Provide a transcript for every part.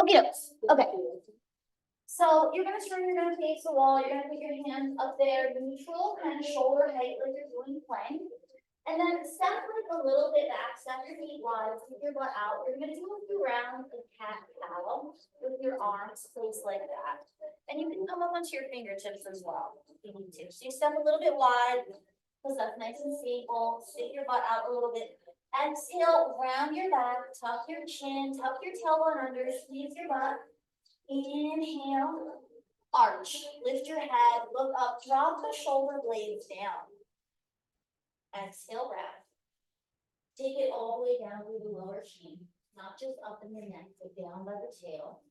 Okay, okay. So you're gonna turn, you're gonna face the wall, you're gonna put your hands up there, neutral, kind of shoulder height like you're doing plank. And then step like a little bit back, step your feet wide, keep your butt out. You're gonna do a few rounds of cat-cow with your arms placed like that. And you can come up onto your fingertips as well if you need to. So you step a little bit wide, because that's nice and stable. Stick your butt out a little bit. Exhale, round your back, tuck your chin, tuck your tailbone under, squeeze your butt. Inhale, arch, lift your head, look up, drop the shoulder blades down. Exhale, round. Take it all the way down through the lower chin, not just up in the neck, but down by the tail.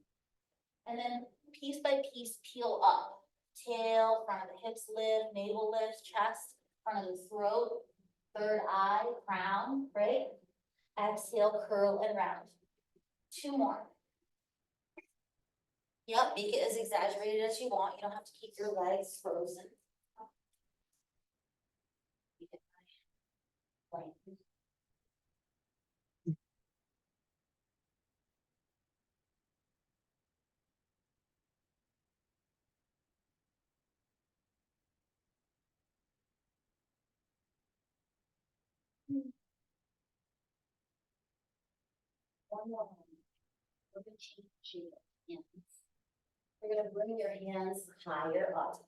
And then piece by piece, peel up. Tail, front of the hips lift, navel lift, chest, front of the throat, third eye, crown, right? Exhale, curl and round. Two more. Yep, make it as exaggerated as you want. You don't have to keep your legs frozen. One more. We're gonna change your hands. You're gonna bring your hands higher up.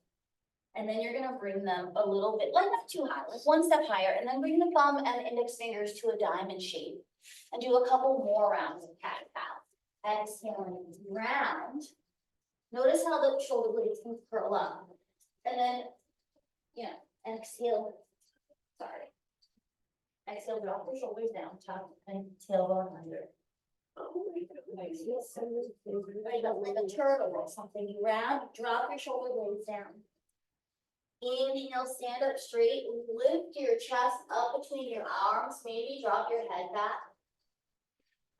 And then you're gonna bring them a little bit, like not too high, like one step higher, and then bring the thumb and index fingers to a diamond shape. And do a couple more rounds of cat-cow. Exhaling, round. Notice how the shoulder blades can curl up. And then, exhale, sorry. Exhale, drop the shoulders down, tuck and tailbone under. Like a turtle or something. You round, drop your shoulder blades down. Inhale, stand up straight, lift your chest up between your arms, maybe drop your head back.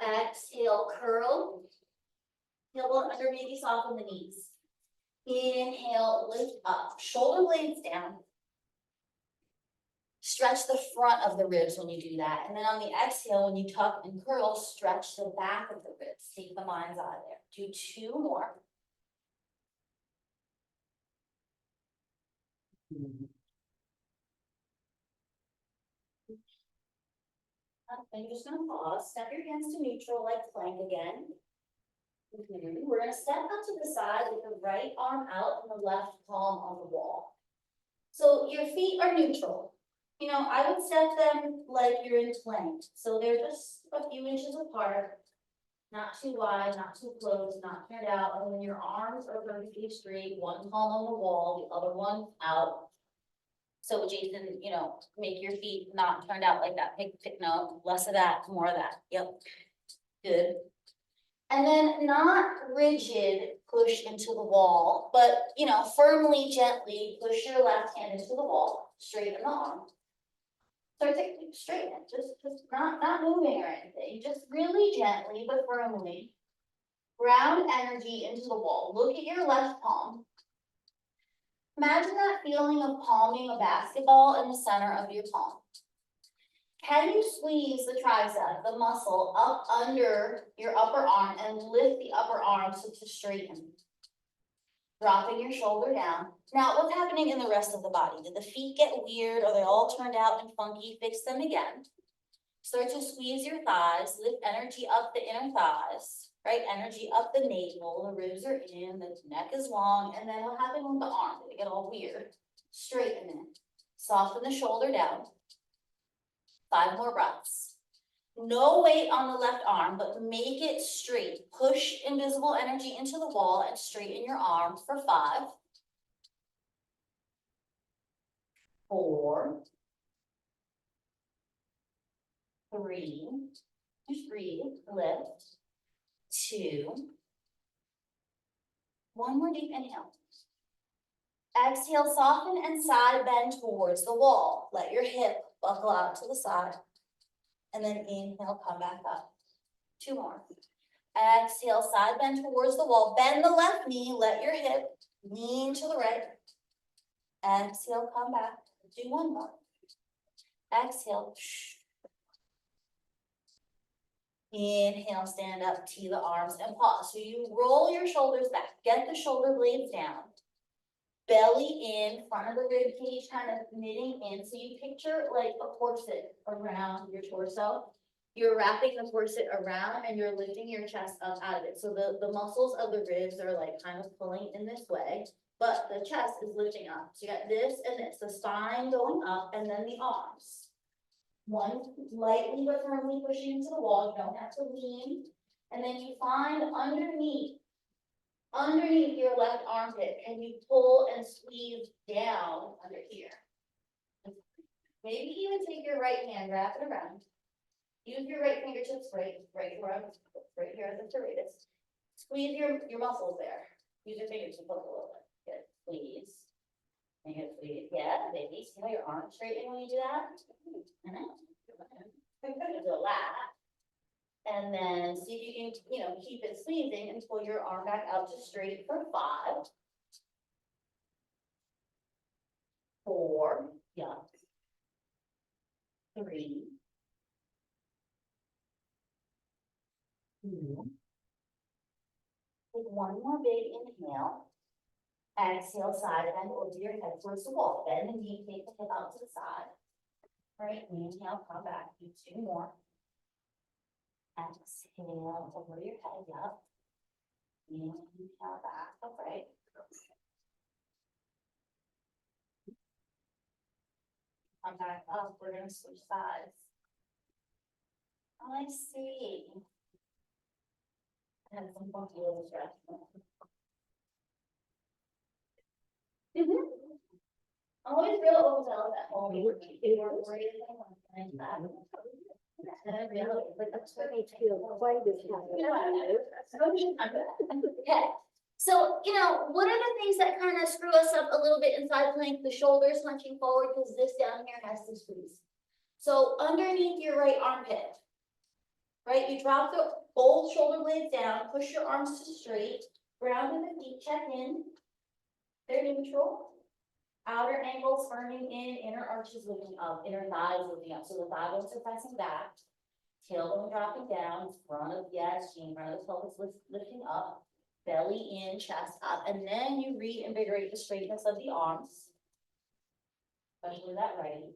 Exhale, curl. Tailbone under, maybe soften the knees. Inhale, lift up, shoulder blades down. Stretch the front of the ribs when you do that. And then on the exhale, when you tuck and curl, stretch the back of the ribs. Take the lines out of there. Do two more. And you're just gonna pause, step your hands to neutral like plank again. We're gonna step out to the side with the right arm out and the left palm on the wall. So your feet are neutral. I would step them like you're in plank. So they're just a few inches apart, not too wide, not too close, not turned out. And then your arms are vertically straight, one palm on the wall, the other one out. So Jason, make your feet not turned out like that. No, less of that, more of that. Yep. Good. And then not rigid push into the wall, but firmly, gently push your left hand into the wall, straighten the arm. Start to straighten it, just not moving or anything, just really gently but firmly. Ground energy into the wall. Look at your left palm. Imagine that feeling of palming a basketball in the center of your palm. Can you squeeze the tricep, the muscle, up under your upper arm and lift the upper arm to straighten? Dropping your shoulder down. Now, what's happening in the rest of the body? Did the feet get weird? Are they all turned out and funky? Fix them again. Start to squeeze your thighs, lift energy up the inner thighs, right? Energy up the navel, the ribs are in, the neck is long, and then what happened with the arm? Did it get all weird? Straighten it. Soften the shoulder down. 5 more breaths. No weight on the left arm, but make it straight. Push invisible energy into the wall and straighten your arm for 5. 4. 3. Just breathe, lift. 2. 1 more deep inhale. Exhale, soften and side bend towards the wall. Let your hip buckle out to the side. And then inhale, come back up. 2 more. Exhale, side bend towards the wall. Bend the left knee, let your hip lean to the right. Exhale, come back. Do 1 more. Exhale. Inhale, stand up, tee the arms and pause. So you roll your shoulders back, get the shoulder blades down. Belly in, front of the rib cage kind of knitting in. So you picture like a corset around your torso. You're wrapping the corset around and you're lifting your chest up out of it. So the muscles of the ribs are like kind of pulling in this way, but the chest is lifting up. So you got this and this, the spine going up and then the arms. One lightly but firmly pushing into the wall, you don't have to lean. And then you find underneath your left armpit, and you pull and squeeze down under here. Maybe even take your right hand, wrap it around. Use your right fingertips right here at the serratus. Squeeze your muscles there. Use your fingertips a little bit. Good, please. Make it squeeze. Yeah, baby. See how your arms straighten when you do that? Relax. And then see if you can, keep it squeezing and pull your arm back out to straight for 5, 4, yeah, 3, 2. Take one more big inhale. Exhale, side bend over your head towards the wall. Bend the knee, take the hip out to the side. Right, inhale, come back, do 2 more. Exhale over your head, up. Inhale back, upright. Come back up, we're gonna switch sides. Oh, I see. I had some funky little stretch. Always real overzealous at home. Okay, so, what are the things that kind of screw us up a little bit inside plank? The shoulders hunching forward, because this down here has to squeeze. So underneath your right armpit, right, you drop the both shoulder blades down, push your arms to straight, ground in the feet, check in. They're neutral. Outer ankles firming in, inner arches lifting up, inner thighs lifting up. So the thigh bones are pressing back, tailbone dropping down, front of the front of the pelvis lifting up, belly in, chest up, and then you reinvigorate the straightness of the arms, especially that right.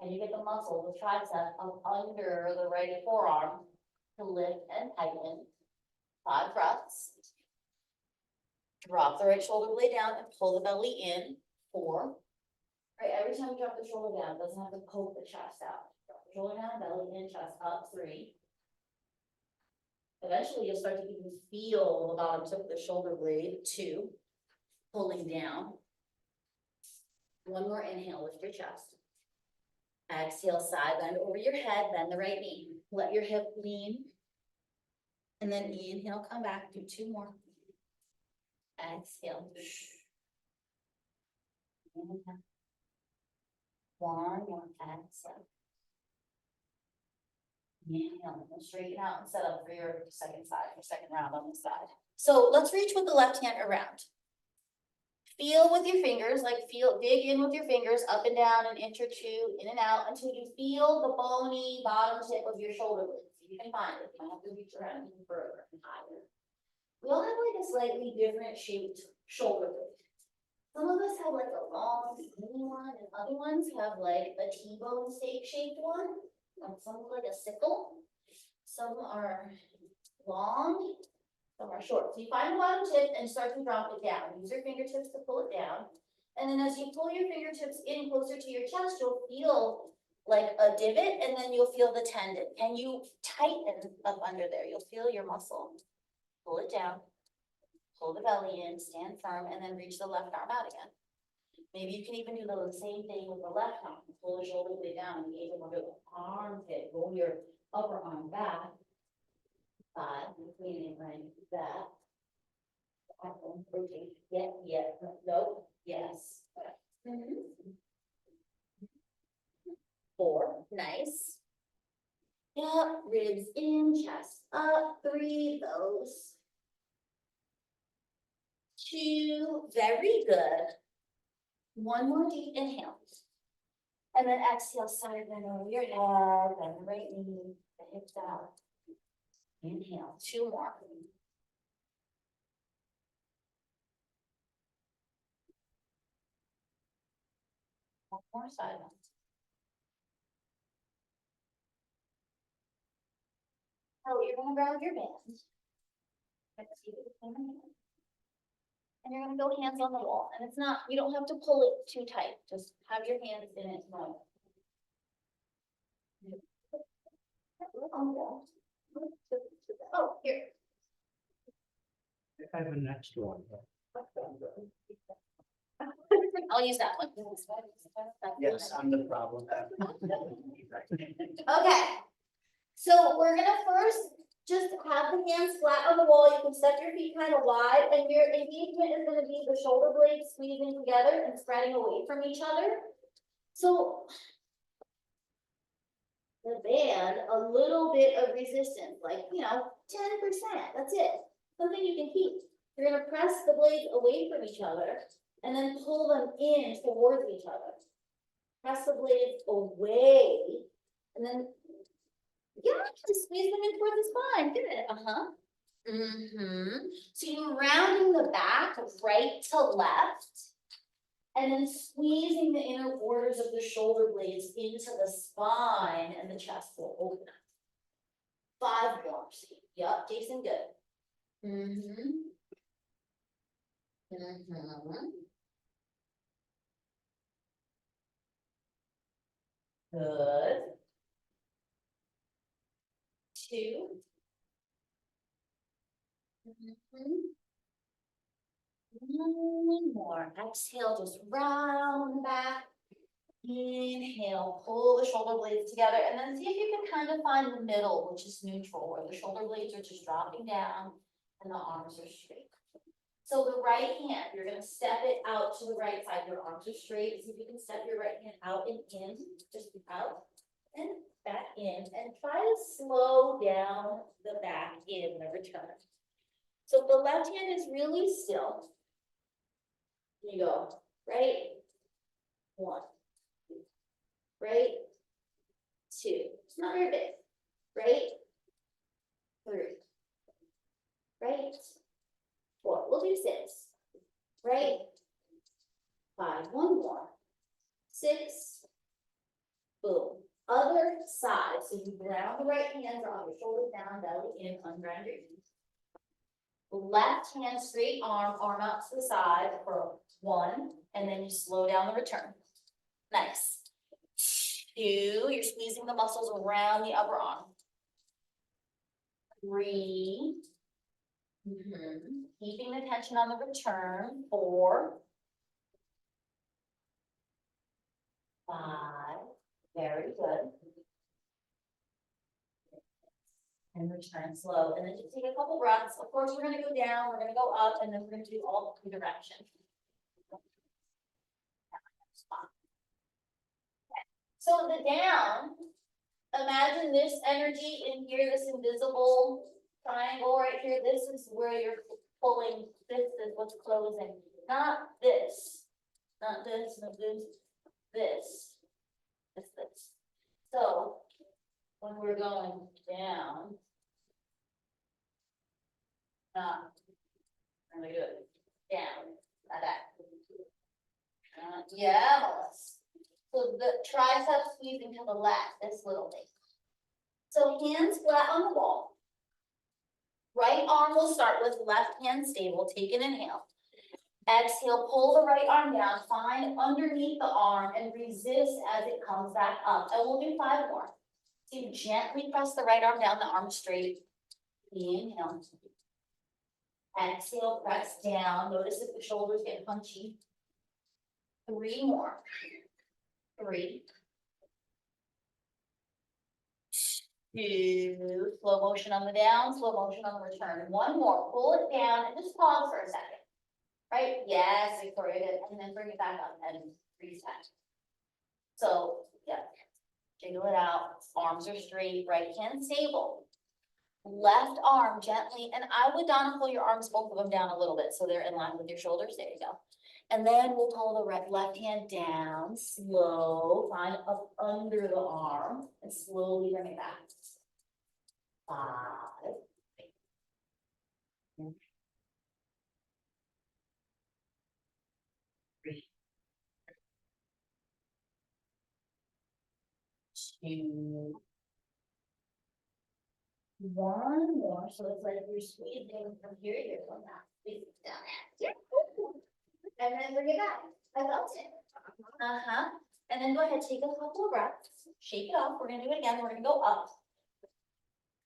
And you get the muscle, the tricep up under the right forearm to lift and tighten. 5 breaths. Drop the right shoulder blade down and pull the belly in. 4. Right, every time you drop the shoulder down, it doesn't have to poke the chest out. Drop the shoulder down, belly in, chest up. 3. Eventually, you'll start to even feel the bottom tip of the shoulder blade. 2. Pulling down. 1 more inhale, lift your chest. Exhale, side bend over your head, bend the right knee. Let your hip lean. And then inhale, come back, do 2 more. Exhale. Inhale. 1 more, exhale. Inhale, and straighten out and set up for your second round on this side. So let's reach with the left hand around. Feel with your fingers, dig in with your fingers up and down and inch or 2, in and out until you feel the bony bottom tip of your shoulder blades. You can find it. You might have to reach around even further and higher. We all have like a slightly different shaped shoulder blade. Some of us have like a long, skinny one, and other ones have like a T-bone steak shaped one. Some look like a sickle. Some are long. Some are short. So you find the bottom tip and start to drop it down. Use your fingertips to pull it down. And then as you pull your fingertips in closer to your chest, you'll feel like a divot and then you'll feel the tendon. And you tighten up under there. You'll feel your muscle. Pull it down. Pull the belly in, stand firm, and then reach the left arm out again. Maybe you can even do the same thing with the left arm. Pull the shoulder blade down, engage them under the armpit. Roll your upper arm back. 5, cleaning right back. Rotate. Yeah, no, yes. 4, nice. Yeah, ribs in, chest up. 3, those. 2, very good. 1 more deep inhale. And then exhale, side bend over your head, bend the right knee, the hips out. Inhale, 2 more. One more side bend. Oh, you're gonna grab your band. And you're gonna go hands on the wall, and it's not, you don't have to pull it too tight, just have your hands in it. Oh, here. I have an extra one. I'll use that one. Yes, I'm the problem. Okay. So we're gonna first just have the hands flat on the wall. You can set your feet kind of wide, and your engagement is gonna be the shoulder blades squeezing together and spreading away from each other. So the band, a little bit of resistance, like, 10%, that's it. Something you can keep. You're gonna press the blades away from each other and then pull them in towards each other. Press the blades away and then, just squeeze them in towards the spine. Good. So you're rounding the back right to left. And then squeezing the inner borders of the shoulder blades into the spine, and the chest will open up. 5 more. Yup, Jason, good. Good. 2. One more. Exhale, just round back. Inhale, pull the shoulder blades together, and then see if you can kind of find the middle, which is neutral, where the shoulder blades are just dropping down and the arms are straight. So the right hand, you're gonna step it out to the right side. Your arms are straight. See if you can step your right hand out and in, just out and back in, and try to slow down the back in the return. So if the left hand is really still, you go, right? 1. Right? 2. It's not very big. Right? 3. Right? 4. We'll do 6. Right? 5. 1 more. 6. Boom. Other side. So you ground the right hands on your shoulders down, belly in, unground your knees. Left hand straight arm out to the side for 1, and then you slow down the return. Nice. 2, you're squeezing the muscles around the upper arm. 3, keeping the tension on the return. 4, 5, very good. And return slow, and then just take a couple breaths. Of course, we're gonna go down, we're gonna go up, and then we're gonna do all 3 directions. So the down, imagine this energy in here, this invisible triangle right here. This is where you're pulling, this is what's closing, not this, not this, not this, this. So when we're going down, really good, down, like that. Yeah, Melissa. So the triceps squeezing to the left, this little thing. So hands flat on the wall. Right arm will start with left hand stable. Take an inhale. Exhale, pull the right arm down, find underneath the arm and resist as it comes back up. And we'll do 5 more. So you gently press the right arm down, the arm straight. Inhale. Exhale, press down. Notice if the shoulders get punchy. 3 more. 3. 2. Slow motion on the down, slow motion on the return. 1 more. Pull it down and just pause for a second. Right? Yes, Victoria did. And then bring it back up and reset. So, yeah. Jiggle it out. Arms are straight. Right hand stable. Left arm gently. And I would, Donna, pull your arms, both of them down a little bit so they're in line with your shoulders. There you go. And then we'll pull the left hand down, slow, find up under the arm, and slowly bring it back. 5. 3. 2. 1 more, so it's like you're squeezing from here, you're going down, squeezing down here. And then bring it back. I felt it. And then go ahead, take a couple of breaths, shake it off. We're gonna do it again. We're gonna go up.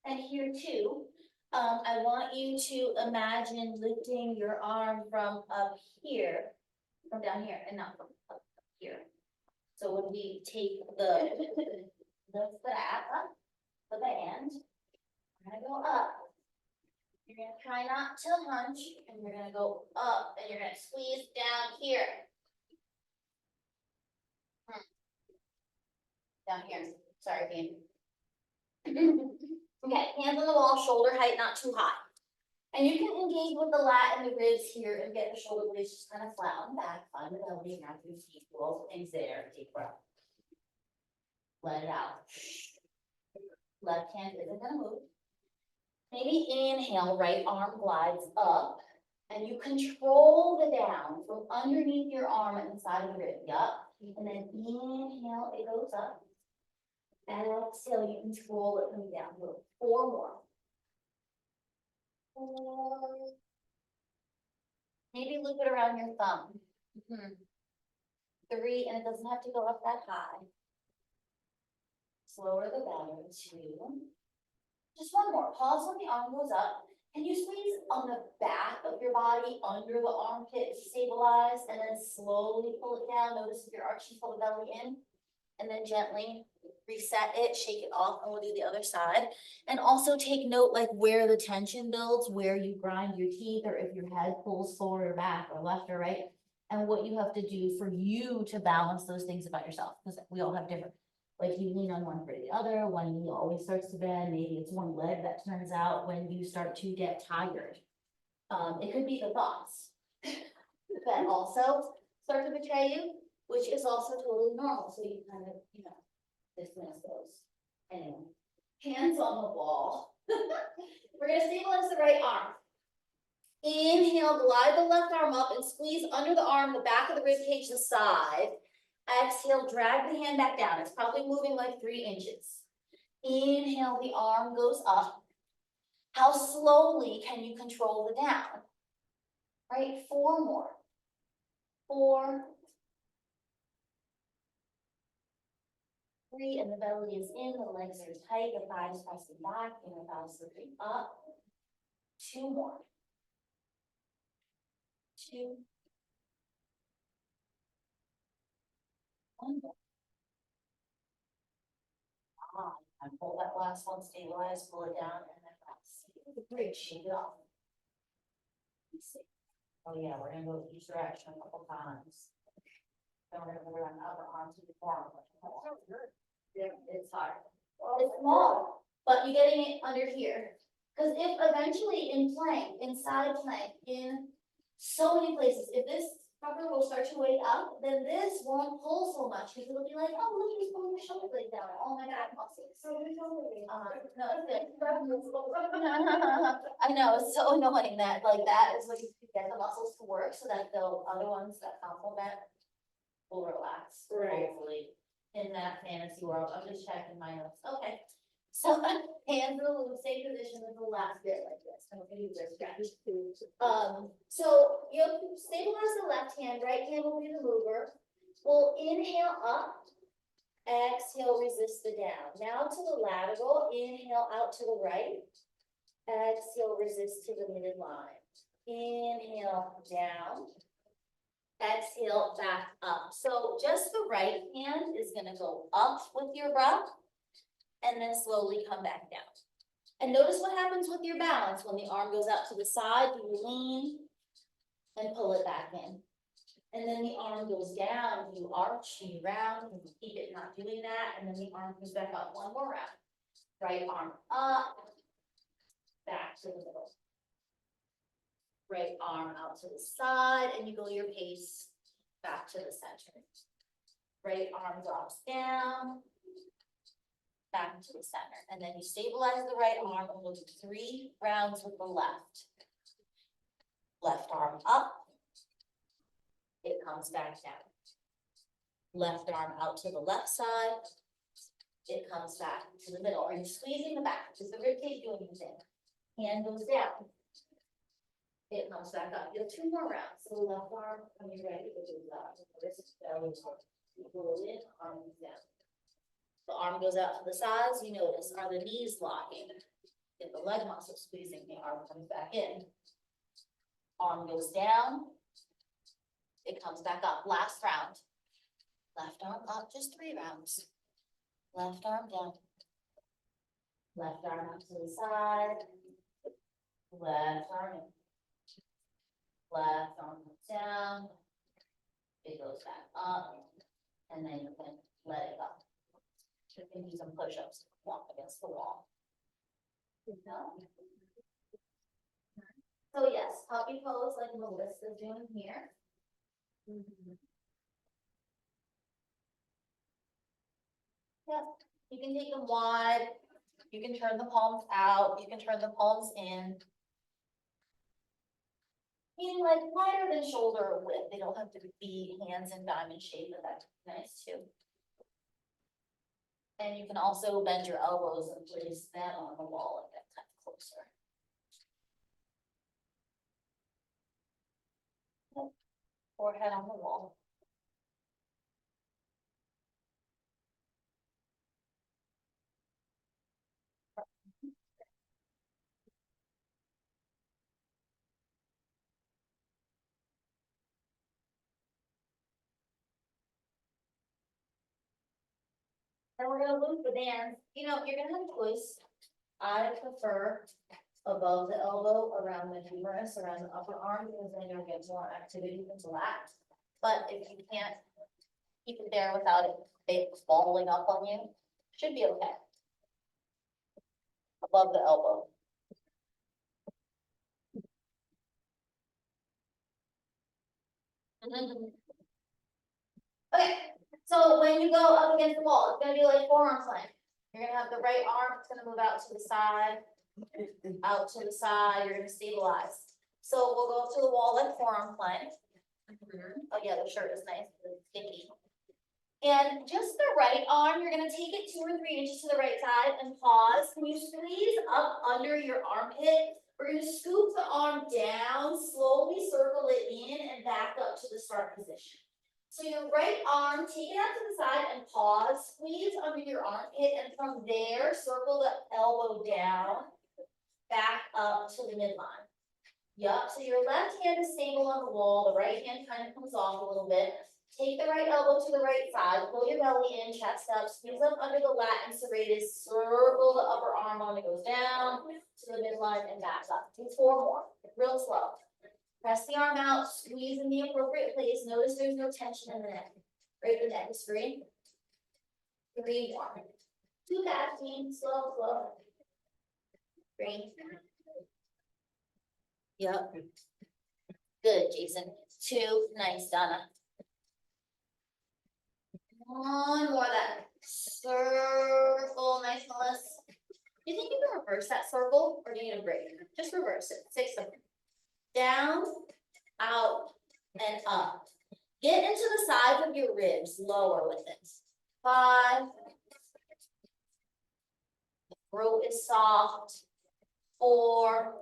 And here too, I want you to imagine lifting your arm from up here, from down here, and not from up here. So when we take the that up, with the hand, we're gonna go up. You're gonna try not to hunch, and you're gonna go up, and you're gonna squeeze down here. Down here, sorry, Dean. Okay, hands on the wall, shoulder height not too high. And you can engage with the lat and the ribs here and get the shoulder blades just kind of flat on the back, find the belly, have your feet, do all the things there, deep breath. Let it out. Left hand isn't gonna move. Maybe inhale, right arm glides up, and you control the down from underneath your arm and inside of the rib, yup. And then inhale, it goes up. And exhale, you control it coming down. 4 more. 4. Maybe loop it around your thumb. 3, and it doesn't have to go up that high. Slower the better. 2. Just 1 more. Pause when the arm goes up. Can you squeeze on the back of your body under the armpit to stabilize, and then slowly pull it down? Notice if you're arching, pull the belly in, and then gently reset it, shake it off, and we'll do the other side. And also take note like where the tension builds, where you grind your teeth, or if your head pulls forward or back or left or right, and what you have to do for you to balance those things about yourself, because we all have different. Like you lean on one for the other, one knee always starts to bend, maybe it's one leg that turns out when you start to get tired. It could be the thoughts that also start to betray you, which is also totally normal, so you kind of, dismiss those. Anyway, hands on the wall. We're gonna stabilize the right arm. Inhale, glide the left arm up and squeeze under the arm, the back of the rib cage, the side. Exhale, drag the hand back down. It's probably moving like 3 inches. Inhale, the arm goes up. How slowly can you control the down? Right, 4 more. 4. 3, and the belly is in, the legs are tight, the thighs pressing back, inner thighs slipping up. 2 more. 2. 1 more. And pull that last one, stabilize, pull it down, and then press. Great, shake it off. Oh yeah, we're gonna go each direction a couple times. Then we're gonna move around the other arm to the form. Yeah, it's hard. It's small, but you're getting it under here. Because if eventually in plank, inside plank, in so many places, if this fucker will start to wake up, then this won't pull so much because it'll be like, oh, look, he's pulling the shoulder blade down. Oh my god, muscles. So no, it's good. I know, it's so annoying that like that is what you get the muscles to work so that the other ones that complement will relax. Right. Hopefully, in that fantasy world. I'm just checking my notes. Okay. So hands in the loop, same position as the last bit like this. Okay, you just stretch. So you'll stabilize the left hand, right hand will be the mover. We'll inhale up, exhale, resist the down. Now to the lateral, inhale out to the right, exhale, resist to the midline. Inhale down, exhale back up. So just the right hand is gonna go up with your breath and then slowly come back down. And notice what happens with your balance when the arm goes out to the side, you lean and pull it back in. And then the arm goes down, you arch, you round, and you keep it not doing that, and then the arm comes back up 1 more round. Right arm up, back to the middle. Right arm out to the side and you go your pace back to the center. Right arm drops down. Back to the center, and then you stabilize the right arm and we'll do 3 rounds with the left. Left arm up. It comes back down. Left arm out to the left side. It comes back to the middle. Are you squeezing the back? Is the ribcage doing anything? Hand goes down. It comes back up. You have 2 more rounds. So left arm, when you're ready, to do that. Wrist, belly, pull in, arm down. The arm goes out to the sides, you notice, are the knees locking? If the leg muscle squeezing, the arm comes back in. Arm goes down. It comes back up. Last round. Left arm up, just 3 rounds. Left arm down. Left arm up to the side. Left arm in. Left arm down. It goes back up. And then you can let it go. You can do some push-ups, walk against the wall. So yes, puppy pose like Melissa's doing here. Yep, you can take them wide, you can turn the palms out, you can turn the palms in. Meaning like wider than shoulder width, they don't have to be hands in diamond shape, but that's nice too. And you can also bend your elbows and place them on the wall and get kind of closer. Forehead on the wall. And we're gonna loop the bands. You know, you're gonna have a choice. I prefer above the elbow, around the humerus, around the upper arm, because then you'll get more activity with the lat. But if you can't keep it there without it falling up on you, should be okay. Above the elbow. Okay, so when you go up against the wall, it's gonna be like forearm plank. You're gonna have the right arm, it's gonna move out to the side, out to the side, you're gonna stabilize. So we'll go up to the wall like forearm plank. Oh yeah, the shirt is nice, it's sticky. And just the right arm, you're gonna take it 2 or 3 inches to the right side and pause. When you squeeze up under your armpit, we're gonna scoop the arm down, slowly circle it in and back up to the start position. So your right arm, take it out to the side and pause, squeeze under your armpit, and from there, circle the elbow down, back up to the midline. Yup, so your left hand is stable on the wall, the right hand kind of comes off a little bit. Take the right elbow to the right side, pull your belly in, chest up, squeeze up under the lat and serratus, circle the upper arm on, it goes down to the midline and back up. Do 4 more, real slow. Press the arm out, squeeze in the appropriate place. Notice there's no tension in the neck. Right, the neck is free. 3 more. 2 fast, slow, slow. 3. Yep. Good, Jason. 2, nice, Donna. 1 more then. Circle, nice, Melissa. Do you think you can reverse that circle or do you need a break? Just reverse it. 6 of them. Down, out, and up. Get into the sides of your ribs, lower with it. 5. The throat is soft. 4.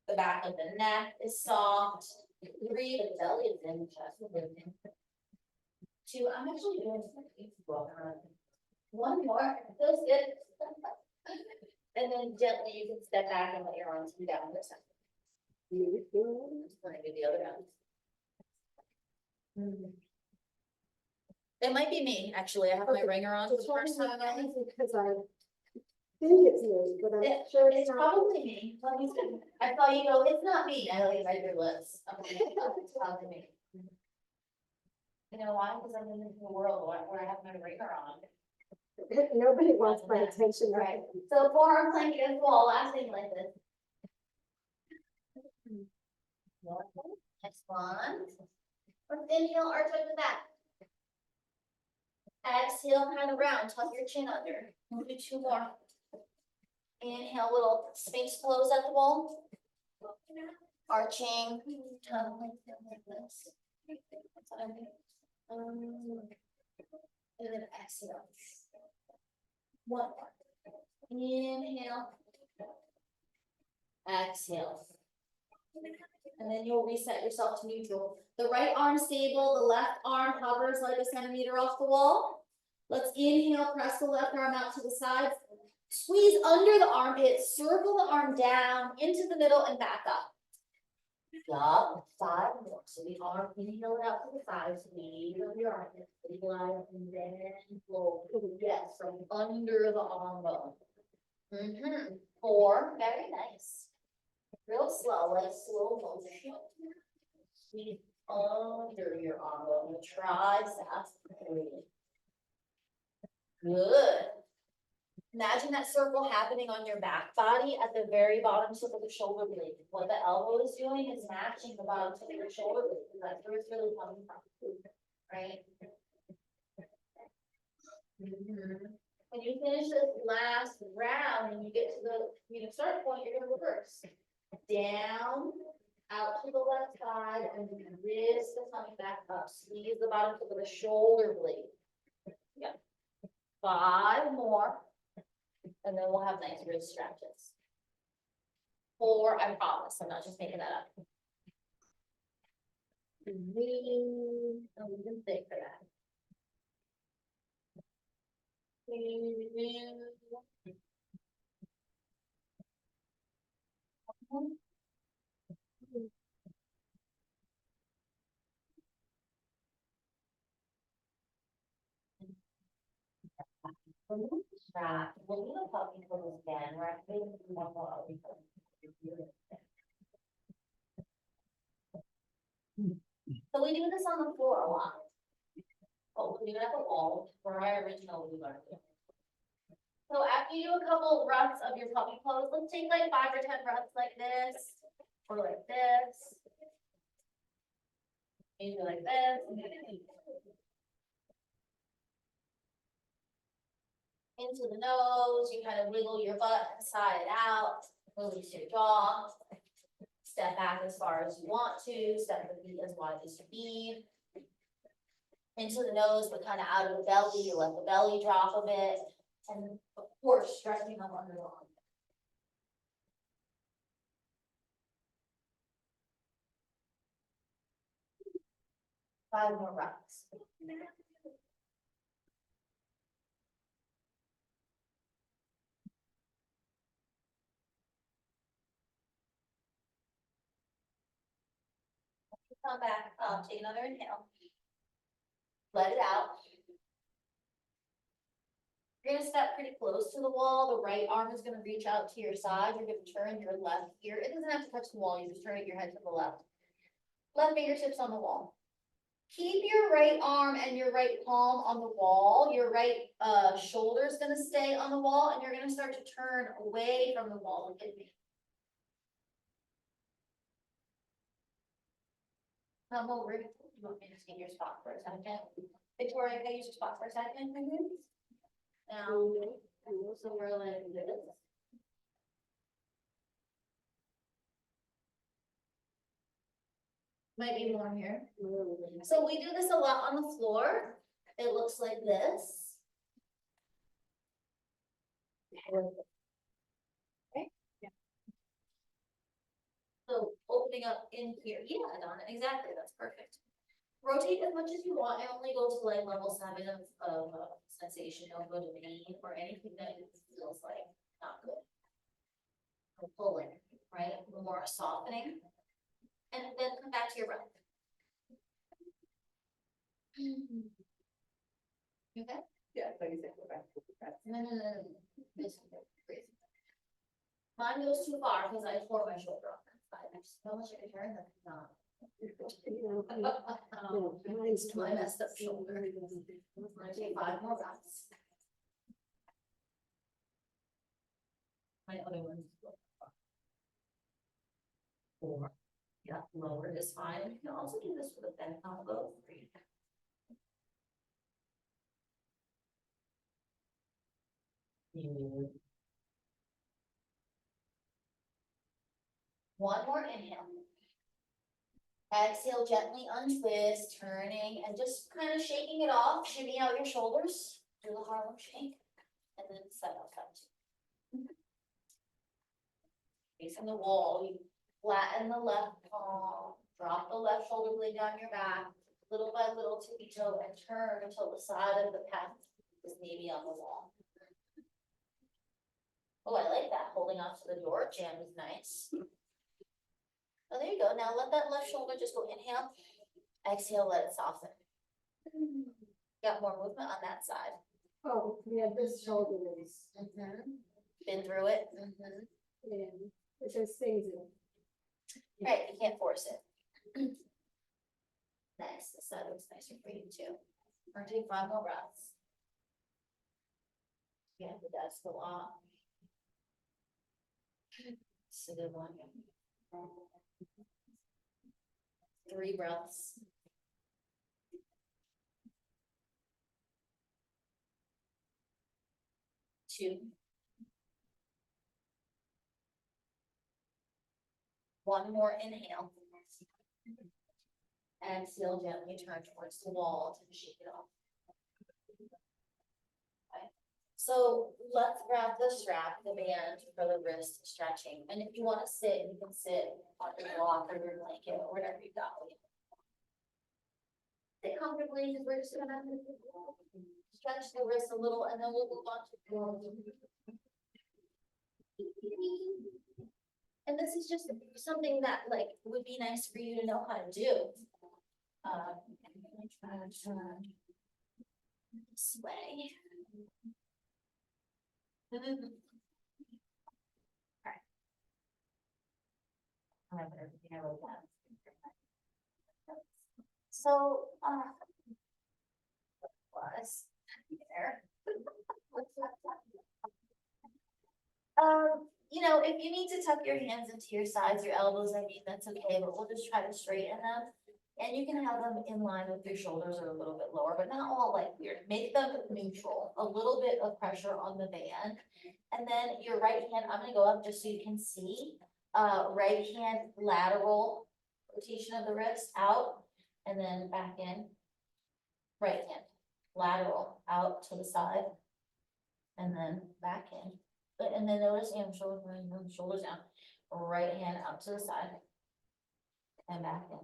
The back of the neck is soft. 3, the belly is in, chest is in. 2, I'm actually doing something. 1 more, feels good. And then gently you can step back and let your arms come down for a second. When I do the other hand. It might be me, actually. I have my ringer on for the first time. Because I think it's me, but I'm sure It's probably me. Let me see. I saw you go, it's not me. I like read your lips. Okay, it's probably me. You know why? Because I'm in the world where I have my ringer on. Nobody wants my attention, Right. So forearm plank against the wall, last thing like this. Next one. Let's inhale, arch at the back. Exhale, kind of round, tuck your chin under. We'll do two more. Inhale, little space flows at the wall. Arching, tongue like this. And then exhale. One more. Inhale. Exhale. And then you'll reset yourself to neutral. The right arm stable, the left arm hovers like a centimeter off the wall. Let's inhale, press the left arm out to the side. Squeeze under the armpit, circle the arm down into the middle and back up. Yup, 5 more. So the arm, inhale it out to the side, squeeze under your armpit, stabilize, and then flow. Yes, from under the arm bone. 4, very nice. Real slow, like slow motion. Squeeze under your arm bone, the triceps. Good. Imagine that circle happening on your back body at the very bottom tip of the shoulder blade. What the elbow is doing is matching the bottom tip of your shoulder blade. That's where it's really coming from, right? When you finish this last round and you get to the start point, you're gonna reverse. Down, out to the left side, and wrist is coming back up. Squeeze the bottom tip of the shoulder blade. Yeah. 5 more. And then we'll have nice wrist stretches. 4, I promise, I'm not just making that up. 3, I'm even big for that. 2, 1. We'll do the puppy pose again, we're actually gonna do one more. So we do this on the floor a lot. Oh, we do it at the wall, where I originally learned it. So after you do a couple reps of your puppy pose, let's take like 5 or 10 reps like this, or like this. Maybe like this. Into the nose, you kind of wiggle your butt and side it out, release your jaw. Step back as far as you want to, step the feet as wide as you need. Into the nose, but kind of out of the belly, you let the belly drop a bit. And of course, stretching up under the arm. Five more reps. Come back, take another inhale. Let it out. You're gonna step pretty close to the wall. The right arm is gonna reach out to your side. You're gonna turn your left ear. It doesn't have to touch the wall. You're just turning your head to the left. Left fingertips on the wall. Keep your right arm and your right palm on the wall. Your right shoulder is gonna stay on the wall, and you're gonna start to turn away from the wall. Look at me. Come over. You want me to take your spot for a second? Victoria, can I use your spot for a second? Now, so we're like this. Might be more here. So we do this a lot on the floor. It looks like this. Okay. Yeah. So opening up in here, yeah, Donna, exactly, that's perfect. Rotate as much as you want. I only go to like level 7 of sensation. Don't go to pain or anything that feels like not good. Or pulling, right? More softening. And then come back to your breath. Okay? Yeah, like you said, go back to the breath. No. This is crazy. Mine goes too far because I tore my shoulder off. There's so much I can turn that not. Mine's My messed up shoulder. I'm gonna take 5 more breaths. My other one's 4, Yeah, lower is fine. You can also do this with a bent elbow. One more inhale. Exhale, gently untwist, turning and just kind of shaking it off, shimmy out your shoulders, do the Harlem shake, and then side out touch. Facing the wall, you flatten the left palm, drop the left shoulder blade down your back, little by little, tippy toe, and turn until the side of the path is maybe on the wall. Oh, I like that, holding on to the door jam is nice. Oh, there you go. Now let that left shoulder just go inhale, exhale, let it soften. Got more movement on that side. Oh, yeah, this shoulder is, Been through it. yeah, it just stings it. Right, you can't force it. Nice, this side looks nicer for you too. We're gonna take 5 more breaths. Yeah, the desk a lot. It's a good one. 3 breaths. 2. 1 more inhale. Exhale, gently turn towards the wall to shake it off. Okay. So let's grab the strap, the band for the wrist stretching. And if you want to sit, you can sit on your block or your blanket or whatever you got. Sit comfortably because we're just gonna stretch the wrist a little and then we'll move on to. And this is just something that like would be nice for you to know how to do. I'm gonna try to turn this way. Alright. I have everything I wrote down. So, was there. You know, if you need to tuck your hands into your sides, your elbows, I mean, that's okay, but we'll just try to straighten them. And you can have them in line with your shoulders or a little bit lower, but not all like weird. Make them neutral, a little bit of pressure on the band. And then your right hand, I'm gonna go up just so you can see. Right hand lateral rotation of the wrist out and then back in. Right hand lateral out to the side and then back in. And then notice, shoulders down, right hand out to the side. And back in.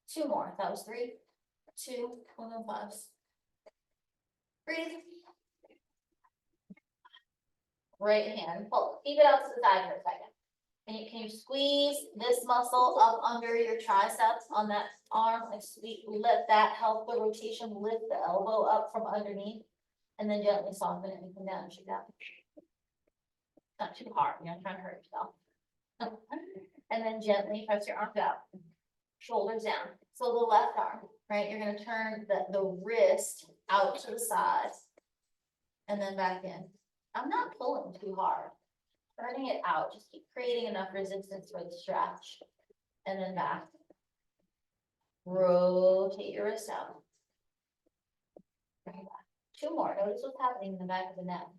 2 more, that was 3, 2, 1 and 5s. Breathe. Right hand, pull, keep it out to the side for a second. And can you squeeze this muscle up under your triceps on that arm, like let that help the rotation, lift the elbow up from underneath. And then gently soften it and come down and shake that. Not too hard, you're not trying to hurt yourself. And then gently press your arms out, shoulders down. So the left arm, right, you're gonna turn the wrist out to the side. And then back in. I'm not pulling too hard. Turning it out, just keep creating enough resistance for the stretch. And then back. Rotate your wrist out. Bring it back. 2 more, notice what's happening in the back of the neck.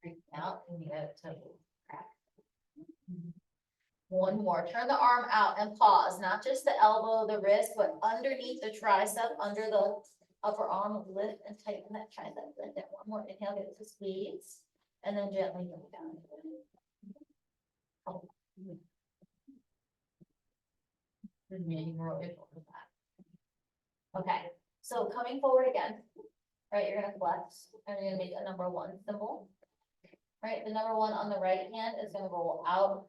Breathe out and you have to crack. 1 more, turn the arm out and pause, not just the elbow, the wrist, but underneath the tricep, under the upper arm, lift and tighten that tricep, lift it. 1 more, inhale, get it to squeeze, and then gently bring it down. Okay, so coming forward again, right, you're gonna flex, and you're gonna make a number 1 symbol. Right, the number 1 on the right hand is gonna roll out,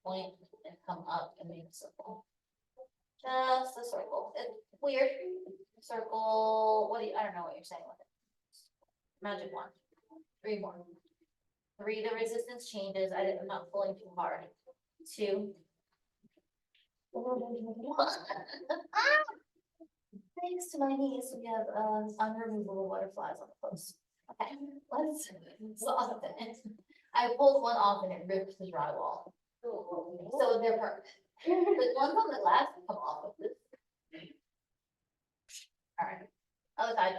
point, and come up and make a circle. Just a circle. It's weird. Circle, I don't know what you're saying with it. Magic 1. 3 more. 3, the resistance changes. I'm not pulling too hard. 2. 1. Thanks to my knees, we have unremovable butterflies on the post. Okay, let's soften it. I pulled one off and it ripped the drywall. So they're perfect. The ones on the left come off of this. Alright, other side.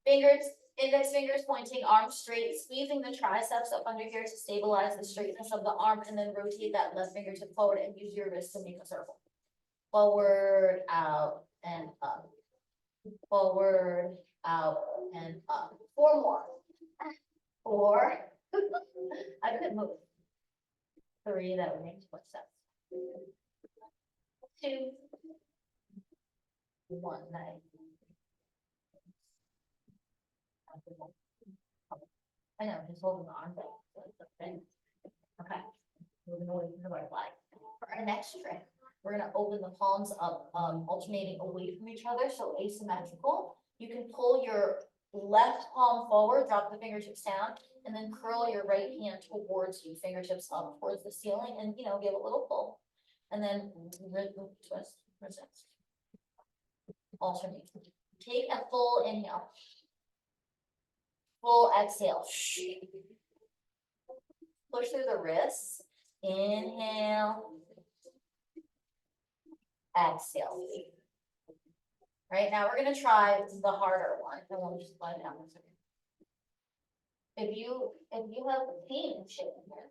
Fingers, index fingers pointing, arms straight, squeezing the triceps up under here to stabilize the straightness of the arm, and then rotate that left fingertip forward and use your wrist to make a circle. Forward, out, and up. Forward, out, and up. 4 more. 4. I couldn't move. 3, that would make 4 steps. 2. 1, nice. I know, just holding on, but it's a thing. Okay. Moving away from the butterfly. For our next trick, we're gonna open the palms up, alternating away from each other, so asymmetrical. You can pull your left palm forward, drop the fingertips down, and then curl your right hand towards you, fingertips up towards the ceiling, and give a little pull. And then twist, resist. Alternate. Take a full inhale. Full exhale. Push through the wrists. Inhale. Exhale. Right now, we're gonna try the harder one, and we'll just lie down. If you have pain and shit in here.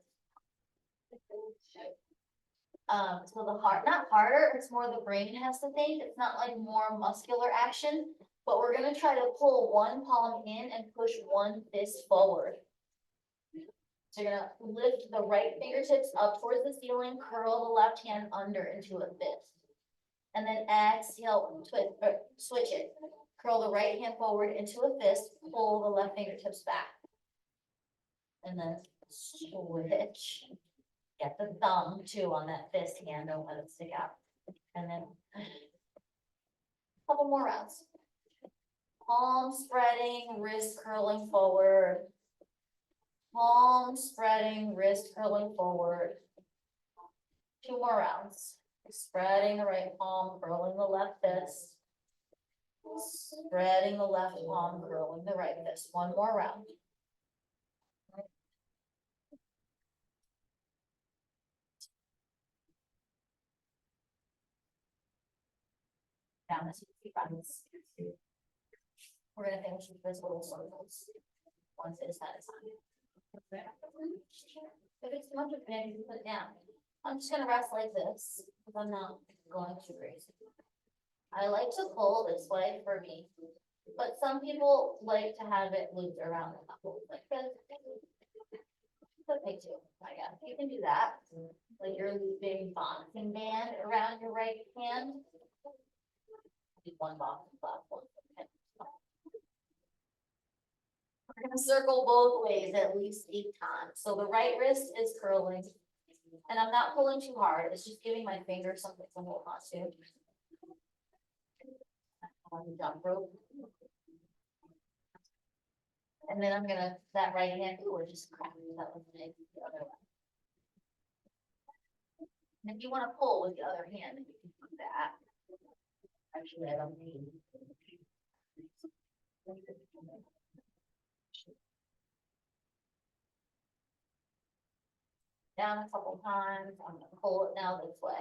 So the not harder, it's more the brain has to think. It's not like more muscular action, but we're gonna try to pull one palm in and push one fist forward. So you're gonna lift the right fingertips up towards the ceiling, curl the left hand under into a fist. And then exhale, twist, or switch it. Curl the right hand forward into a fist, pull the left fingertips back. And then switch. Get the thumb too on that fist hand, don't let it stick out. And then a couple more rounds. Palm spreading, wrist curling forward. Palm spreading, wrist curling forward. 2 more rounds. Spreading the right palm, curling the left fist. Spreading the left palm, curling the right fist. 1 more round. Down as you runs. We're gonna finish with this little circles. Once it's satisfied. If it's too much of it, you can put it down. I'm just gonna rest like this, because I'm not going too crazy. I like to pull this way for me, but some people like to have it looped around the knuckle, like this. It's okay too, I guess. You can do that, like your looping boxing band around your right hand. Do 1 boxing platform. We're gonna circle both ways at least 8 times. So the right wrist is curling. And I'm not pulling too hard. It's just giving my fingers something to hold on to. On the jump rope. And then I'm gonna, that right hand, ooh, we're just cracking that one the other one. And if you wanna pull with the other hand, you can do that. Actually, I don't need. Down a couple times, I'm gonna pull it now this way.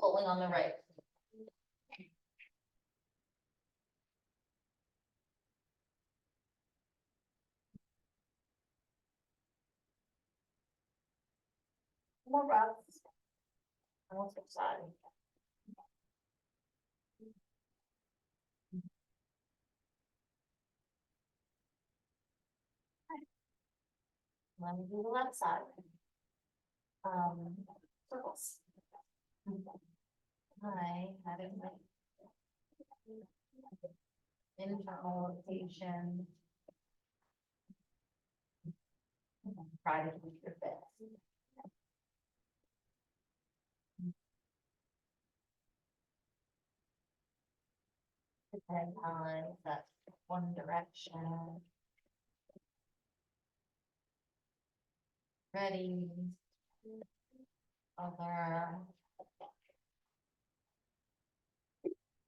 Pulling on the right. More breaths. Almost excited. Let me do the left side. Circles. Hi, having my internal rotation. Try to keep your fit. Depend on that one direction. Ready. Other.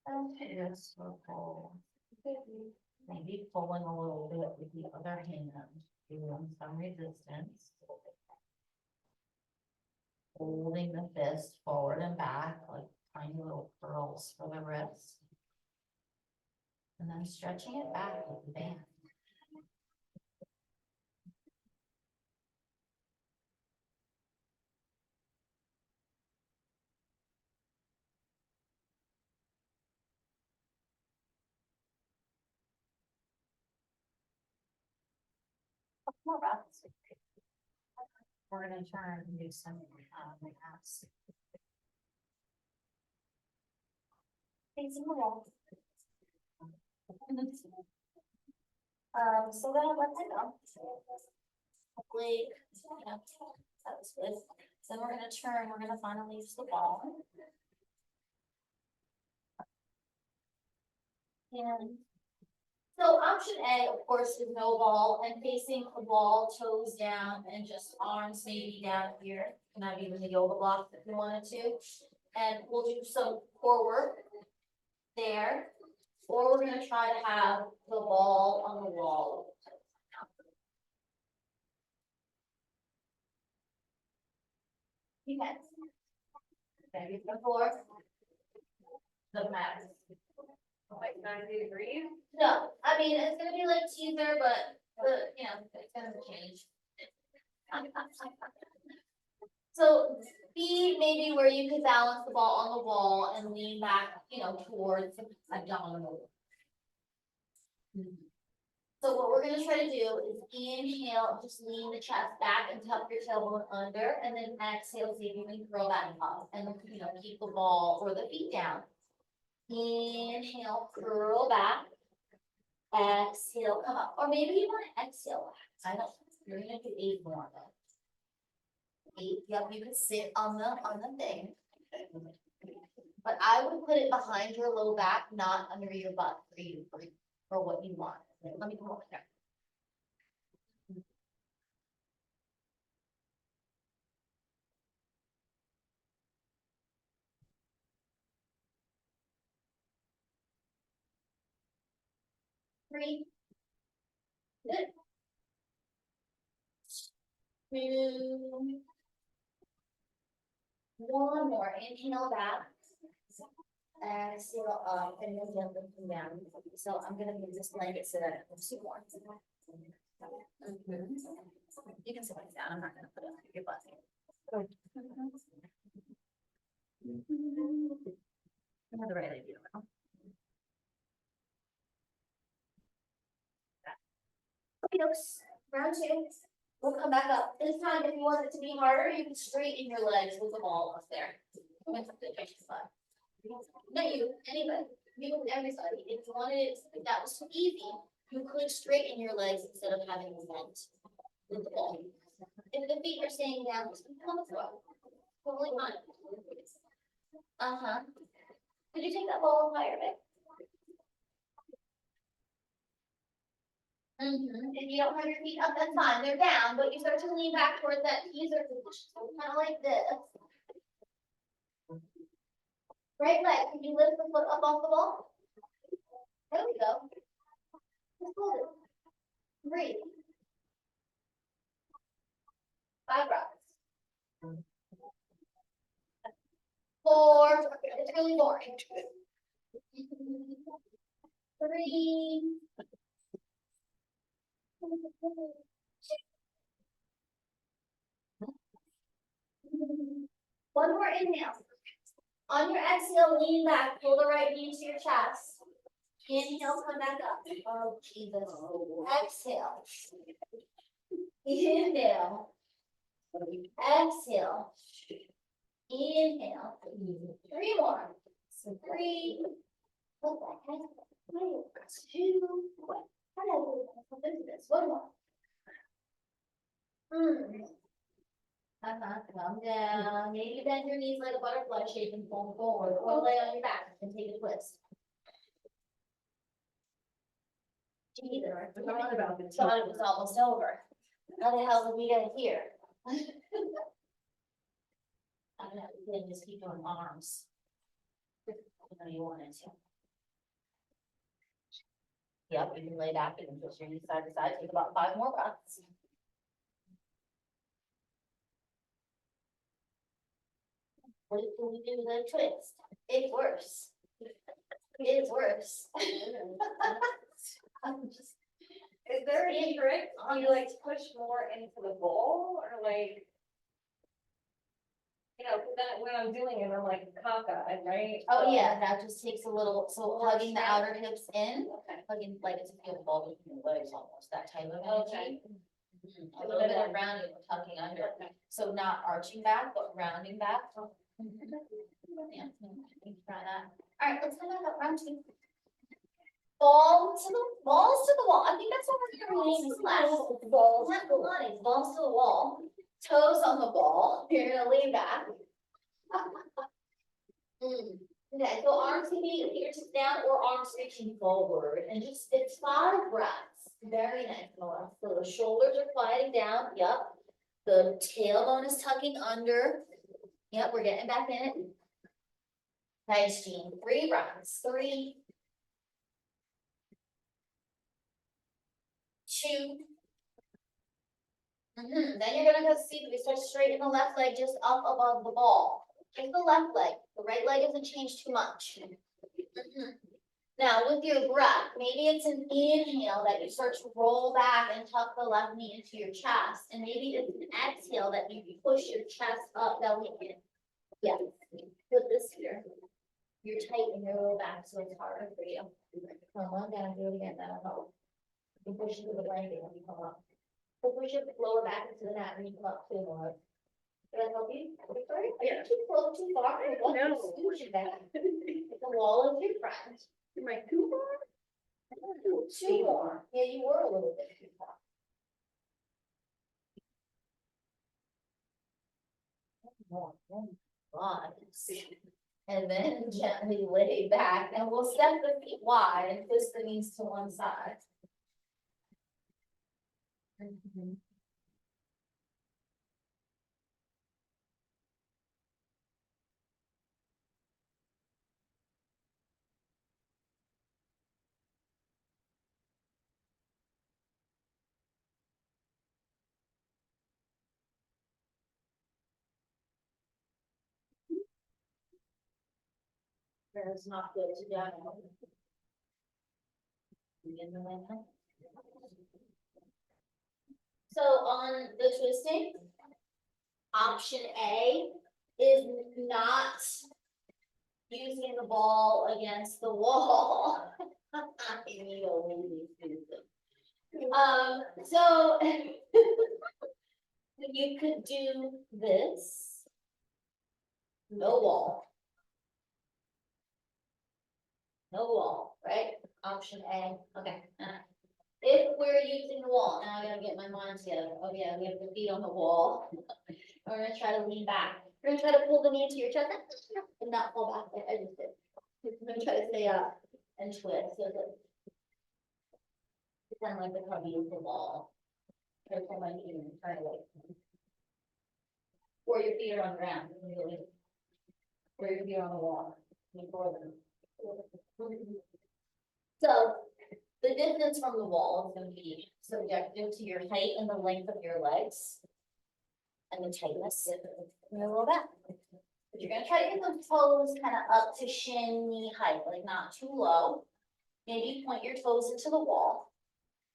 And just circle. Maybe pulling a little bit with the other hand, doing some resistance. Holding the fist forward and back, like tiny little curls for the wrist. And then stretching it back with the band. More breaths. We're gonna try and do some abs. Facing the wall. So then let that go. Hopefully, yeah, that was good. Then we're gonna turn, we're gonna finally use the ball. And so option A, of course, is no ball and facing the wall, toes down and just arms maybe down here. Not even the yoga block if you wanted to. And we'll do some core work there. Or we're gonna try to have the ball on the wall. You can. Maybe before. Doesn't matter. Like 90 degrees. No, I mean, it's gonna be like teaser, but, you know, it's gonna change. So B maybe where you could balance the ball on the wall and lean back, you know, towards abdominal. So what we're gonna try to do is inhale, just lean the chest back and tuck your tailbone under, and then exhale, see if you can curl that up and, you know, keep the ball or the feet down. Inhale, curl back. Exhale, come up, or maybe you wanna exhale. I don't, you're gonna do 8 more though. 8, yep, you can sit on the thing. But I would put it behind your low back, not under your butt for you, for what you want. Let me come over there. Three. Good. 2. 1 more, inhale back. Exhale up and then lifting down. So I'm gonna move this blanket so that it moves some more. You can sit down, I'm not gonna put it on your butt. I have the right idea now. Okay, folks, round 2. We'll come back up. This time, if you want it to be harder, you can straighten your legs with the ball up there. Not you, anybody, you and everybody. If you wanted it, if that was too easy, you could straighten your legs instead of having them bent with the ball. If the feet are staying down, just come on the floor. Totally fine. Could you take that ball higher a bit? If you don't have your feet up, that's fine. They're down, but you start to lean back towards that teaser position. So kind of like this. Right leg, can you lift the foot up off the ball? There we go. Just hold it. Breathe. 5 breaths. 4. It's really boring. 3. 1 more inhale. On your exhale, lean back, pull the right knee to your chest. Inhale, come back up. Oh, Jesus. Exhale. Inhale. Exhale. Inhale. 3 more. So 3. What the heck? 2. How did I do this? 1 more. Come down. Maybe bend your knees like a butterfly shape and fold forward, or lay on your back and take a twist. Either. I thought it was almost over. How the hell did we get here? I'm gonna then just keep doing arms. You know you wanted to. Yep, you can lay back and push your knees side to side. Take about 5 more breaths. What if we do the twist? It's worse. It's worse. I'm just, Is there a trick, do you like push more into the ball or like? You know, 'cause then when I'm doing it, I'm like cockeyed, right? oh yeah, that just takes a little, so More hugging the strength. outer hips in, Okay. hugging like it's a field ball between your legs almost, that type of Okay. energy. A little bit of rounding, or tucking under, so not arching back, but rounding back. Yeah, try that. Alright, let's have that round two. Balls to the wall, I think that's what we're gonna rename this class. Balls to the wall, toes on the ball, you're gonna lean back. Okay, so arms can be fingertips down or arms reaching forward, and just, it's 5 breaths. Very nice, Nora. So the shoulders are quieting down, yep. The tailbone is tucking under. Yep, we're getting back in it. Nice, Jean. 3 breaths. 3, 2. Then you're gonna go see, we start straighten the left leg just up above the ball. Just the left leg. The right leg doesn't change too much. Now, with your breath, maybe it's an inhale that you start to roll back and tuck the left knee into your chest, and maybe it's an exhale that you push your chest up, belly in. Yeah, put this here. You're tight in your lower back, so it's harder for you. Come on down, do it again, that'll help. You push into the blanket when you come up. So push your lower back into the mat when you come up too more. Can I help you? Sorry, are you too close, too far? Or what? No. Scooch it back. The wall is your friend. Am I too far? 2 more. Yeah, you were a little bit too far. More. God. And then gently lay back, and we'll step the feet wide and twist the knees to one side. It's not good to down. So on the twisting, option A is not using the ball against the wall. So you could do this. No wall. No wall, right? Option A, okay. If we're using the wall, now I gotta get my mind together. Oh yeah, we have the feet on the wall. We're gonna try to lean back. We're gonna try to pull the knee to your chest and not pull back like I just did. I'm gonna try to stay up and twist so that it's kind of like the cubby is the wall. Try to pull my knee and try to like. Or your feet are on the ground. Or your feet are on the wall. Before them. So the distance from the wall is gonna be subjective to your height and the length of your legs. And the tightness in the lower back. But you're gonna try to get those toes kind of up to shin knee height, like not too low. Maybe point your toes into the wall.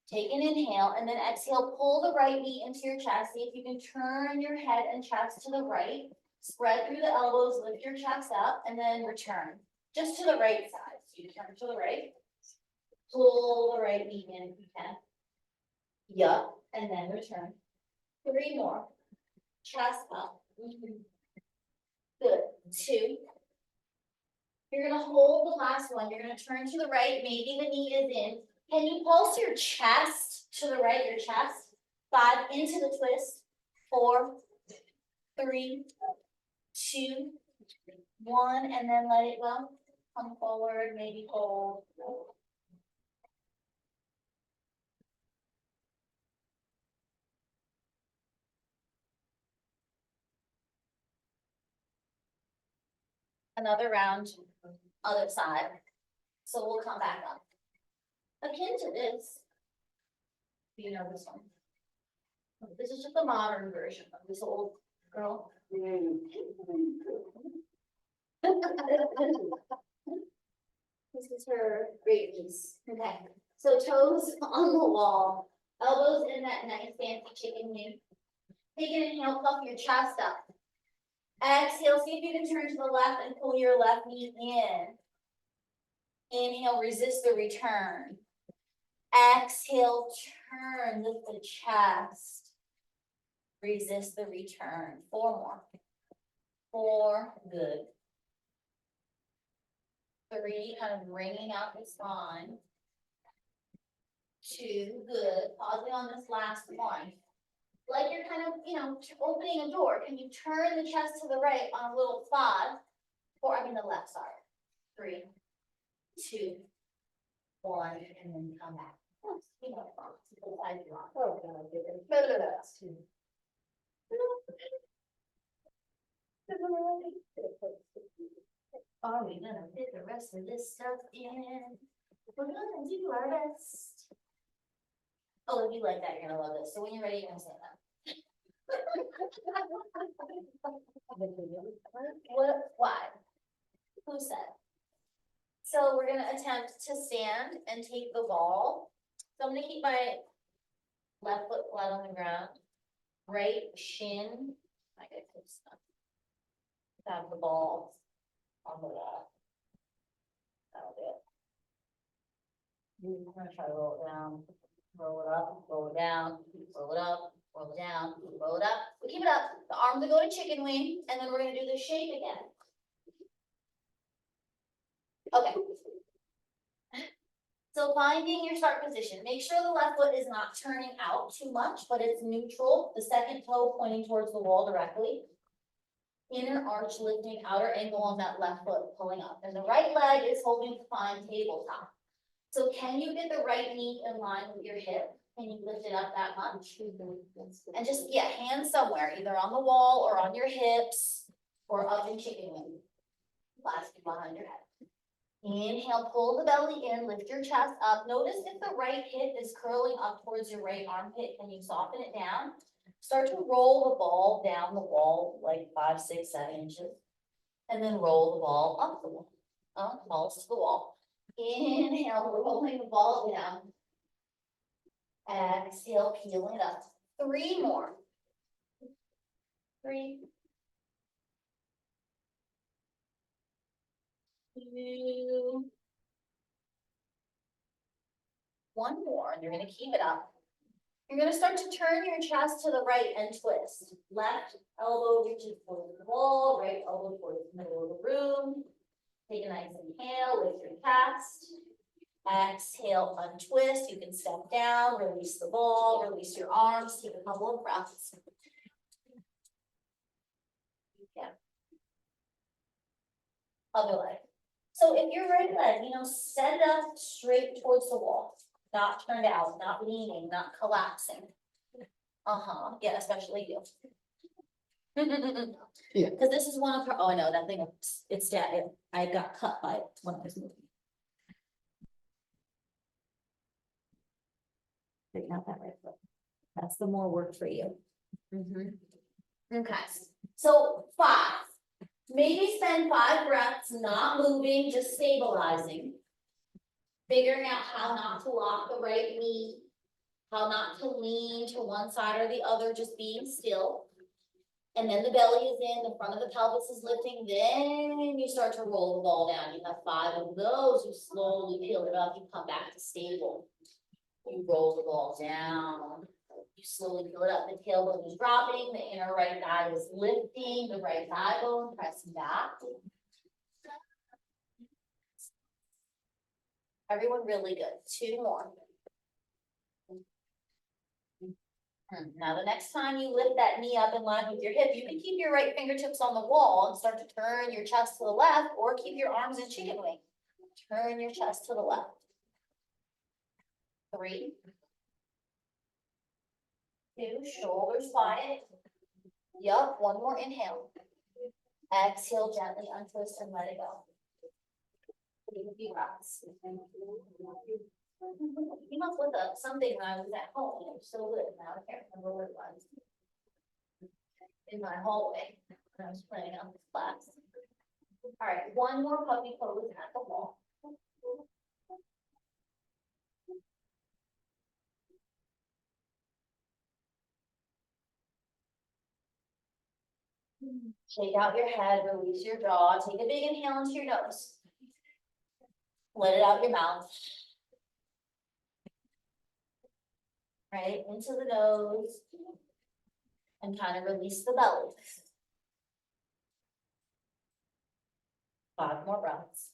Take an inhale and then exhale, pull the right knee into your chest. See if you can turn your head and chest to the right. Spread through the elbows, lift your chest up, and then return. Just to the right side. So you turn to the right. Pull the right knee in if you can. Yup, and then return. 3 more. Chest up. Good. 2. You're gonna hold the last one. You're gonna turn to the right. Maybe the knee is in. Can you pulse your chest to the right, your chest? 5 into the twist. 4, 3, 2, 1, and then let it go. Come forward, maybe hold. Another round, other side. So we'll come back up. Akin to this. Do you know this one? This is just the modern version of this old girl. This is her great niece. Okay, so toes on the wall, elbows in that nice fancy chicken wing. Take an inhale, puff your chest up. Exhale, see if you can turn to the left and pull your left knee in. Inhale, resist the return. Exhale, turn, lift the chest. Resist the return. 4 more. 4, good. 3, kind of bringing out the spine. 2, good. Pausing on this last one. Like you're kind of, opening a door. Can you turn the chest to the right on a little 5? Or, the left, sorry. 3, 2, 1, and then come back. Oh, Are we gonna fit the rest of this stuff in? We're gonna do our best. Oh, if you like that, you're gonna love this. So when you're ready, you're gonna say that. What, why? Who said? So we're gonna attempt to stand and take the ball. So I'm gonna keep my left foot flat on the ground, right shin. I get close enough. Have the ball on the wall. That'll do it. I'm gonna try to roll it down, roll it up, roll it down, roll it up, roll it down, roll it up. We keep it up. The arms will go to chicken wing, and then we're gonna do the shape again. Okay. So finding your start position, make sure the left foot is not turning out too much, but it's neutral. The second toe pointing towards the wall directly. Inner arch lifting, outer ankle on that left foot pulling up. And the right leg is holding to find tabletop. So can you get the right knee in line with your hip? Can you lift it up that much? And just, hands somewhere, either on the wall or on your hips or up in chicken wing. Last behind your head. Inhale, pull the belly in, lift your chest up. Notice if the right hip is curling up towards your right armpit, can you soften it down? Start to roll the ball down the wall like 5, 6, 7 inches. And then roll the ball up the wall. Balls to the wall. Inhale, rolling the ball down. Exhale, peeling it up. 3 more. 3. 2. 1 more, and you're gonna keep it up. You're gonna start to turn your chest to the right and twist. Left elbow reaches towards the wall, right elbow towards the middle of the room. Take a nice inhale, lift your chest. Exhale, untwist. You can step down, release the ball, release your arms, take a couple of breaths. Other leg. So if your right leg, set it up straight towards the wall, not turned out, not leaning, not collapsing. Yeah, especially you. Yeah. Because this is one of her, oh, I know, that thing, I got cut by it when I was moving. Straighten out that right foot. That's the more work for you. Okay, so 5. Maybe spend 5 breaths not moving, just stabilizing. Figuring out how not to lock the right knee, how not to lean to one side or the other, just being still. And then the belly is in, the front of the pelvis is lifting, then you start to roll the ball down. You have 5 of those, you slowly peel it up, you come back to stable. You roll the ball down. You slowly peel it up, the tailbone is dropping, the inner right thigh is lifting, the right thigh bone pressing back. Everyone really good. 2 more. Now the next time you lift that knee up in line with your hip, you can keep your right fingertips on the wall and start to turn your chest to the left, or keep your arms in chicken wing. Turn your chest to the left. 3. 2, shoulders quiet. Yup, 1 more inhale. Exhale, gently untwist and let it go. Take a few breaths. Came up with something when I was at home, and it was so good. Now I can't remember what it was. in my hallway when I was planning on this class. All right, one more puppy pose at the wall. Shake out your head, release your jaw, take a big inhale into your nose. Let it out your mouth. Right, into the nose. And kind of release the belly. 5 more breaths.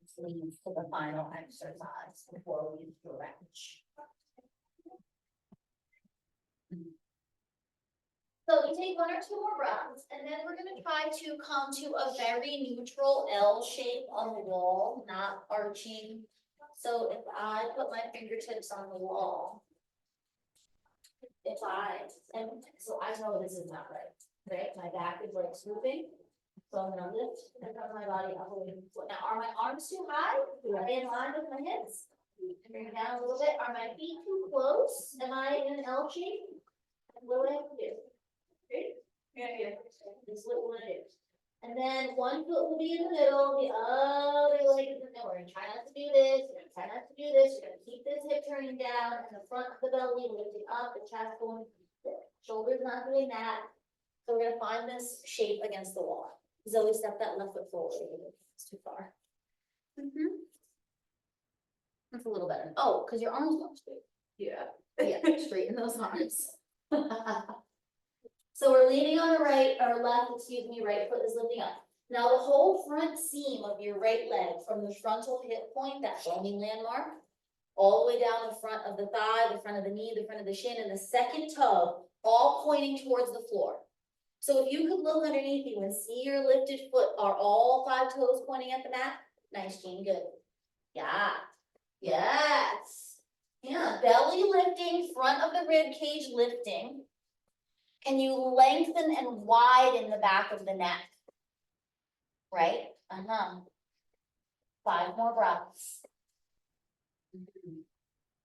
Let's leave to the final exercise before we stretch. So we take 1 or 2 more breaths, and then we're gonna try to come to a very neutral L shape on the wall, not arching. So if I put my fingertips on the wall, so I know this is not right? My back is like swooping. So I'm gonna lift and cover my body up away from the foot. Now, are my arms too high? Are they in line with my hips? Bring it down a little bit. Are my feet too close? Am I in an L shape? What do I have to do? Ready? Yeah. This is what I do. And then one foot will be in the middle, the other leg is in the middle. We're gonna try not to do this, we're gonna try not to do this, you're gonna keep this hip turning down, and the front of the belly lifting up, the chest going, the shoulders not doing that. So we're gonna find this shape against the wall. Zoe, step that left foot forward, it's too far. That's a little better. Oh, because your arms don't straight. Yeah. Yeah, straighten those arms. So we're leaning on the right, or left, excuse me, right foot is lifting up. Now the whole front seam of your right leg from the frontal hip point, that bony landmark, all the way down the front of the thigh, the front of the knee, the front of the shin, and the second toe, all pointing towards the floor. So if you could look underneath you and see your lifted foot, are all 5 toes pointing at the mat? Nice, Jean, good. Yeah, yes. Yeah, belly lifting, front of the rib cage lifting. Can you lengthen and widen the back of the neck? Right? 5 more breaths.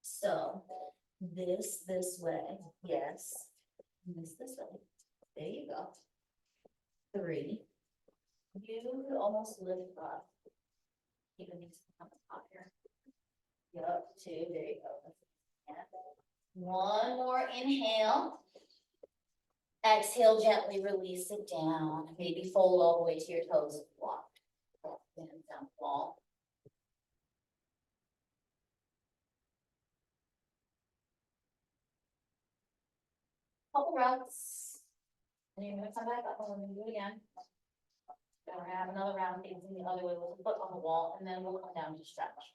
So, this way, yes. This way. There you go. 3. You could almost lift up. Even these come higher. Yup, 2, there you go. Yeah. 1 more inhale. Exhale, gently release it down. Maybe fold all the way to your toes if you want. Hands down the wall. Couple breaths. And you're gonna come back up and we're gonna do it again. Then we're gonna have another round facing the other way with the foot on the wall, and then we'll come down to stretch.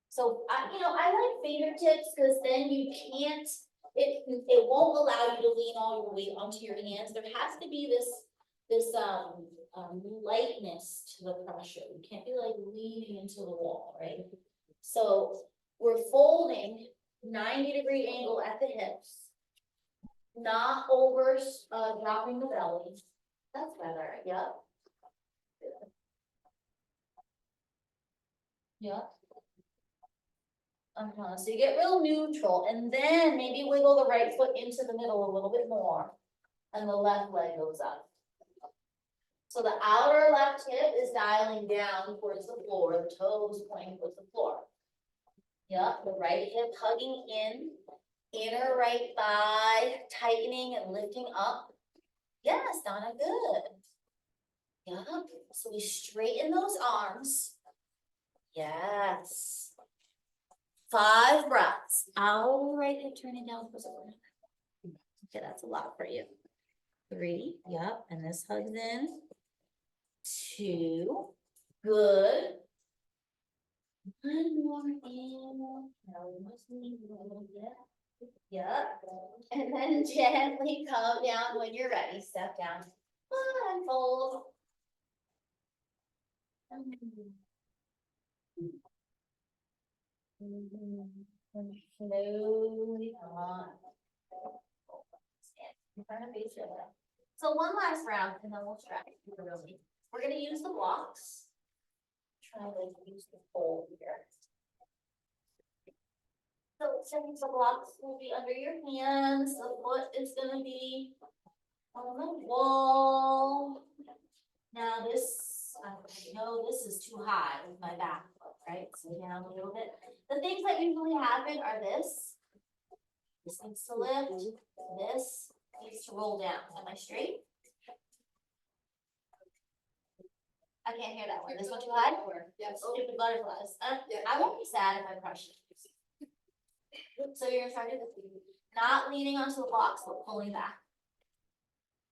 So I like fingertips because then you can't, it won't allow you to lean all your weight onto your hands. There has to be this lightness to the pressure. You can't be like leaning into the wall, right? So we're folding 90-degree angle at the hips, not over dropping the belly. That's better. Yep. Yep. So you get real neutral, and then maybe wiggle the right foot into the middle a little bit more, and the left leg goes up. So the outer left hip is dialing down towards the floor, the toes pointing towards the floor. Yep, the right hip hugging in, inner right thigh tightening and lifting up. Yes, Donna, good. Yep, so we straighten those arms. Yes. 5 breaths. All right, hip turning down for support. Okay, that's a lot for you. 3, yep, and this hugs in. 2, good. 1 more in. Now we must leave a little bit. Yep, and then gently come down when you're ready. Step down. And fold. Slowly on. In front of each other. So one last round and then we'll stretch. We're gonna use the blocks. Try to use the pole here. So since the blocks will be under your hands, the foot is gonna be on the wall. Now this, I know this is too high with my back foot, right? So down a little bit. The things that usually happen are this. This needs to lift, this needs to roll down. Am I straight? I can't hear that one. This one too high? Yes. Stupid butterflies. Yeah. I won't be sad if I crush it. So you're gonna try to do this, not leaning onto the blocks, but pulling back.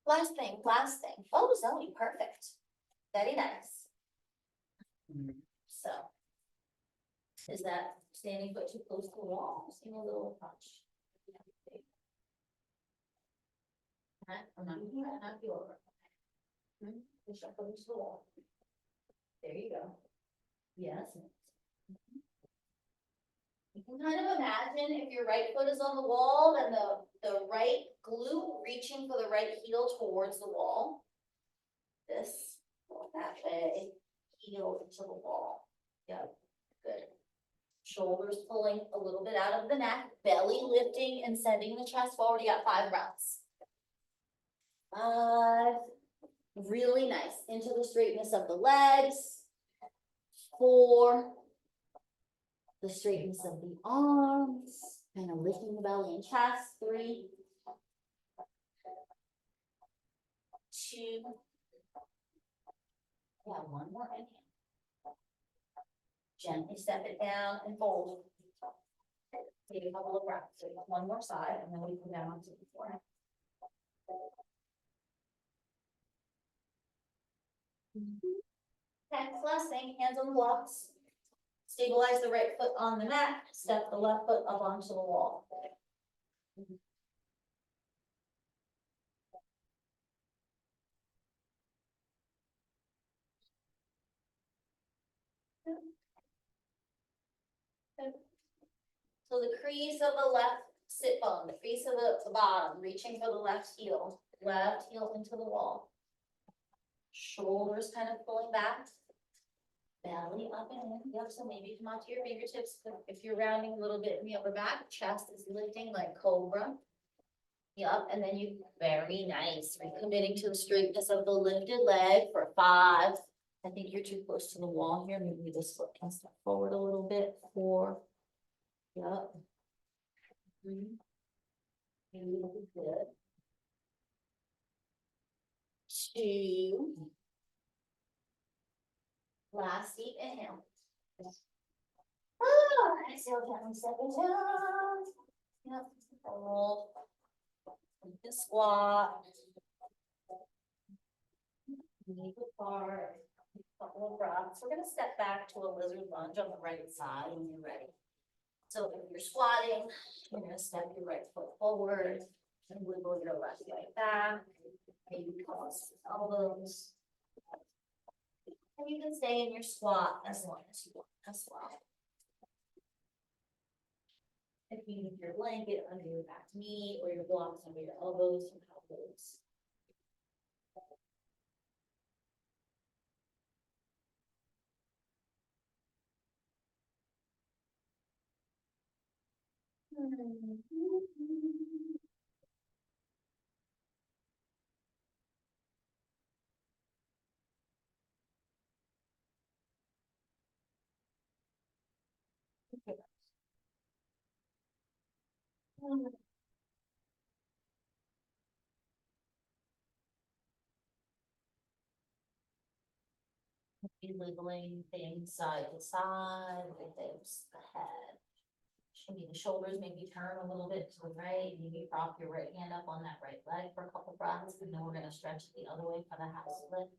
Last thing. Oh, Zoe, perfect. Very nice. Mhm. So. Is that standing foot too close to the wall? Seeing a little crunch. Okay, I'm not gonna knock you over. Push up against the wall. There you go. Yes. You can kind of imagine if your right foot is on the wall, then the right glute reaching for the right heel towards the wall. This, that way, heel into the wall. Yep, good. Shoulders pulling a little bit out of the neck, belly lifting and sending the chest forward. You got 5 rounds. 5. Really nice. Into the straightness of the legs. 4. The straightness of the arms. Kind of lifting the belly and chest. 3. 2. Yeah, 1 more inhale. Gently step it down and fold. Take a couple of breaths. So you have 1 more side, and then we come down onto the floor. Okay, last thing, hands on the blocks. Stabilize the right foot on the mat, step the left foot up onto the wall. So the crease of the left sit bone, the crease of the bottom, reaching for the left heel into the wall. Shoulders kind of pulling back. Belly up and in. Yep, so maybe come onto your fingertips. If you're rounding a little bit in the upper back, chest is lifting like cobra. Yep, and then you, very nice. Recommitting to the straightness of the lifted leg for 5. I think you're too close to the wall here. Maybe this foot can step forward a little bit. 4. Yep. Really good. 2. Last deep inhale. Exhale, gently step it down. Yep. Roll. The squat. Knee apart. Couple of breaths. We're gonna step back to a lizard lunge on the right side when you're ready. So if you're squatting, you're gonna step your right foot forward and wiggle your left leg back. Maybe cross the elbows. And you can stay in your squat as long as you want as well. If you need your blanket under your back knee or your blocks under your elbows, you have those. Be wiggling things side to side, the hips, the head. Maybe the shoulders, maybe turn a little bit to the right, maybe prop your right hand up on that right leg for a couple breaths, and then we're gonna stretch the other way for the house split.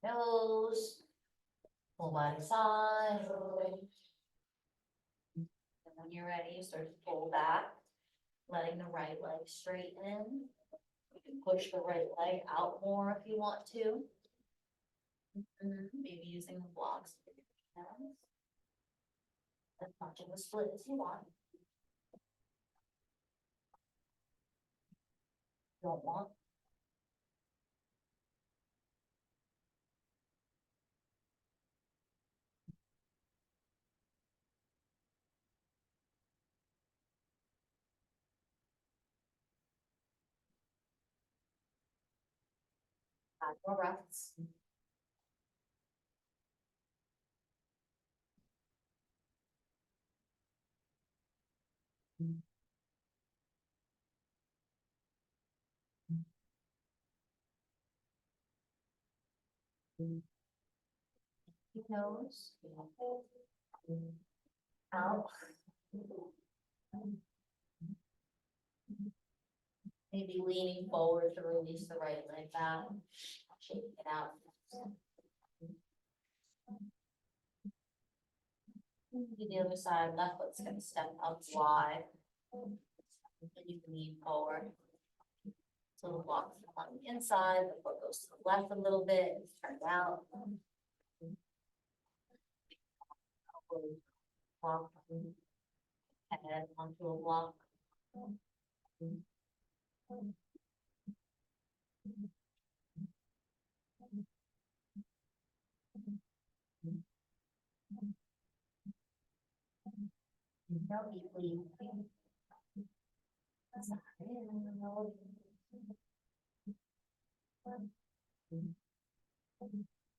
Nose, full body side. And when you're ready, you start to pull back, letting the right leg straighten. You can push the right leg out more if you want to. Maybe using the blocks. As much of a split as you want. Don't want. 5 more breaths. Nose. Out. Maybe leaning forward to release the right leg back, shaking it out. Do the other side, left foot's gonna step up wide. And you can lean forward. So the block on the inside, the foot goes to the left a little bit, turn it out. Block. Head onto a block. No deeply.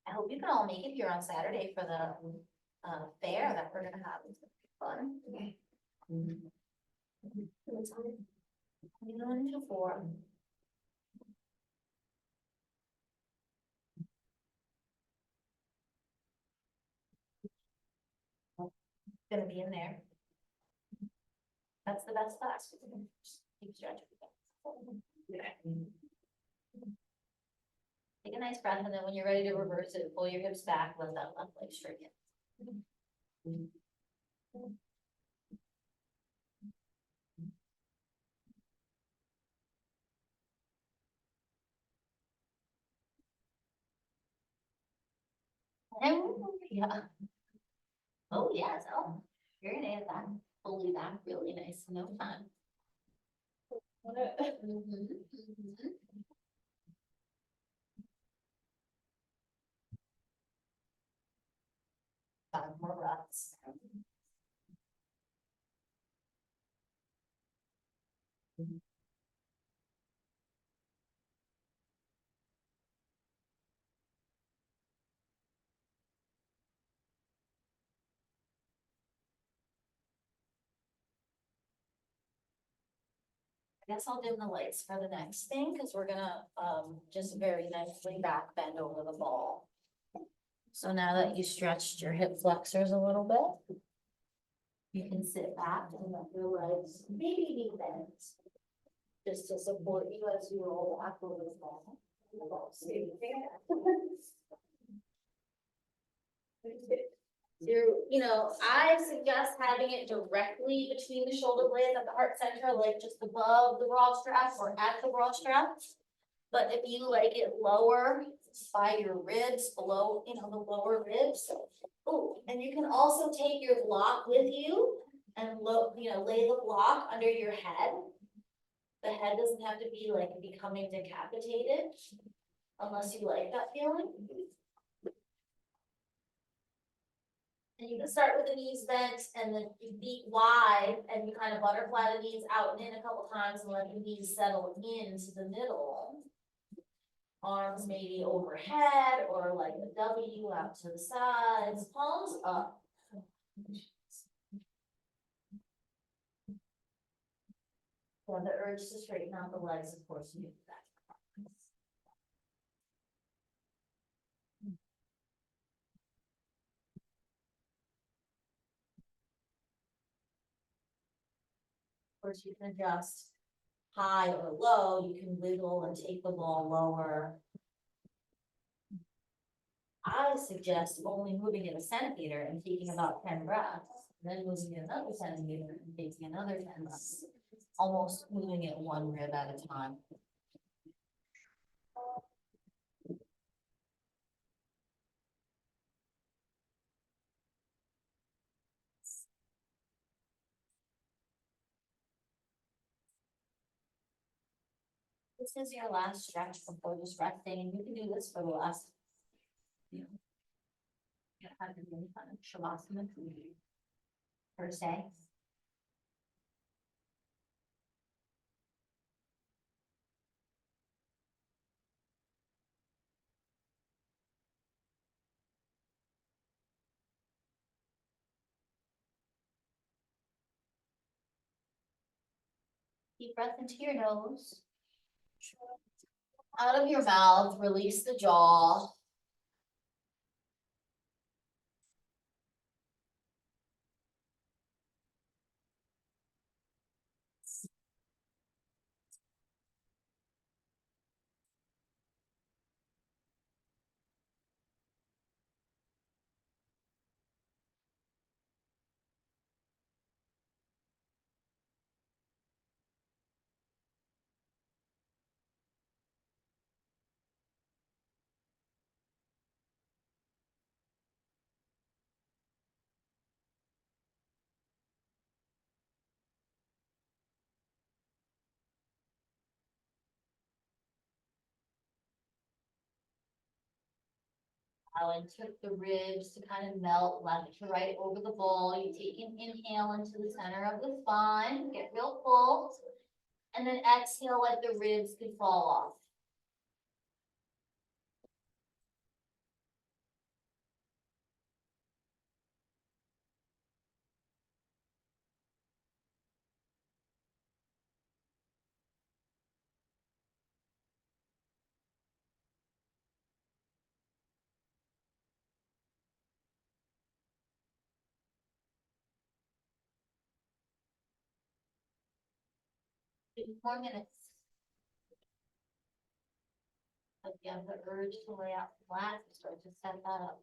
I hope you can all make it here on Saturday for the fair that we're gonna have. It's gonna be fun. What time? 9 to 4. Gonna be in there. That's the best class. Keep stretching. Take a nice breath, and then when you're ready to reverse it, pull your hips back, let that left leg straighten. And yeah. Oh, yes, oh, you're gonna get that fully back really nice in no time. Mhm. 5 more breaths. I guess I'll dim the lights for the next thing, because we're gonna just very nicely back bend over the ball. So now that you stretched your hip flexors a little bit, you can sit back and let your legs maybe be bent. Just to support you as you roll back over the ball. I suggest having it directly between the shoulder blades at the heart center, like just above the broad strap or at the broad strap. But if you like it lower by your ribs, below, the lower ribs. Oh, and you can also take your block with you and lay the block under your head. The head doesn't have to be like becoming decapitated unless you like that feeling. And you can start with the knees bent and then your feet wide, and you kind of butterfly the knees out and in a couple times and let the knees settle into the middle. Arms maybe overhead or like a W out to the sides, palms up. Yeah, the urge to straighten out the legs, of course, you do that. Of course, you can adjust high or low, you can wiggle and take the ball lower. I suggest only moving it a centimeter and taking about 10 breaths, then moving it another centimeter and taking another 10 breaths. Almost moving it one rib at a time. This is your last stretch before just resting, and you can do this for the last, you have to really kind of shavasana per se. Deep breath into your nose. Out of your mouth, release the jaw. And took the ribs to kind of melt left to right over the bowl. You take an inhale into the center of the spine, get real full. And then exhale, let the ribs could fall off. Two more minutes. If you have the urge to lay out flat, start to set that up.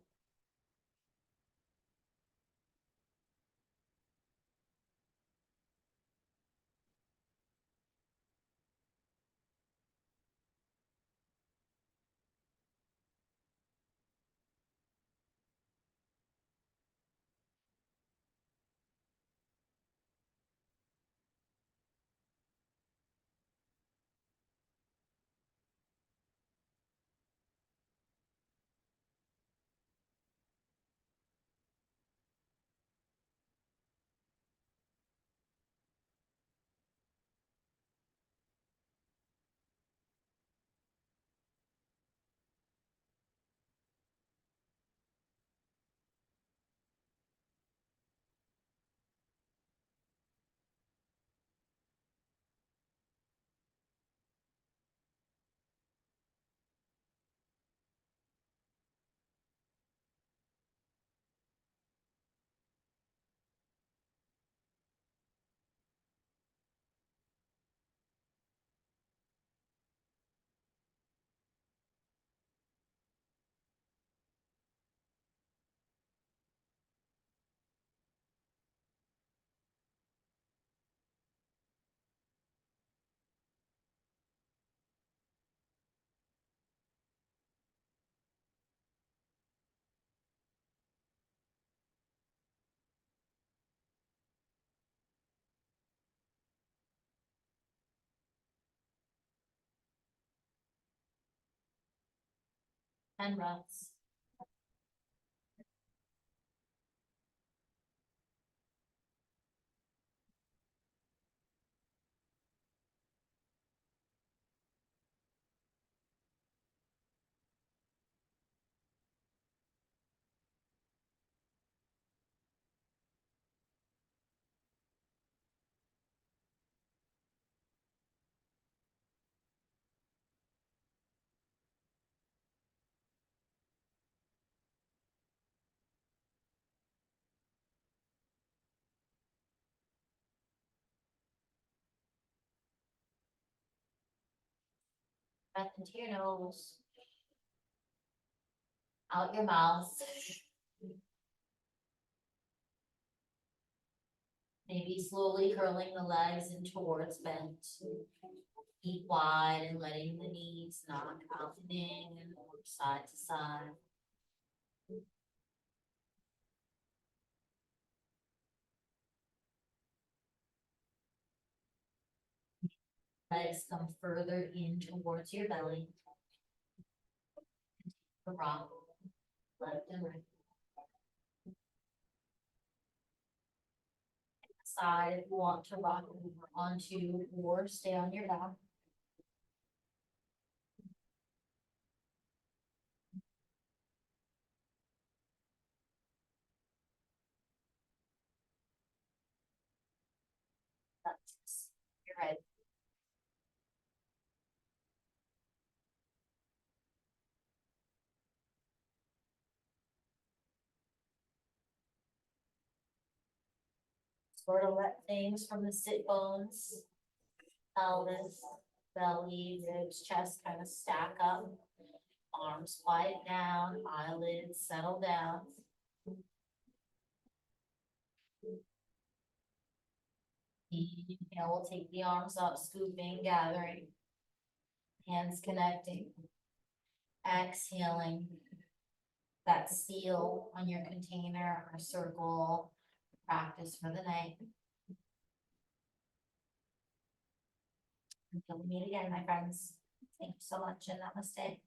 And breaths. Breath into your nose. Out your mouth. Maybe slowly curling the legs in towards bent. Feet wide and letting the knees knock out and in and side to side. Legs come further in towards your belly. The rock, left and right. Side, if you want to rock over onto or stay on your back. That's, you're right. sort of let things from the sit bones, pelvis, belly, ribs, chest kind of stack up. Arms quiet down, eyelids settle down. Inhale, we'll take the arms up, scooping, gathering. Hands connecting. Exhaling. That seal on your container or circle, practice for the night. Until we meet again, my friends. Thank you so much and namaste.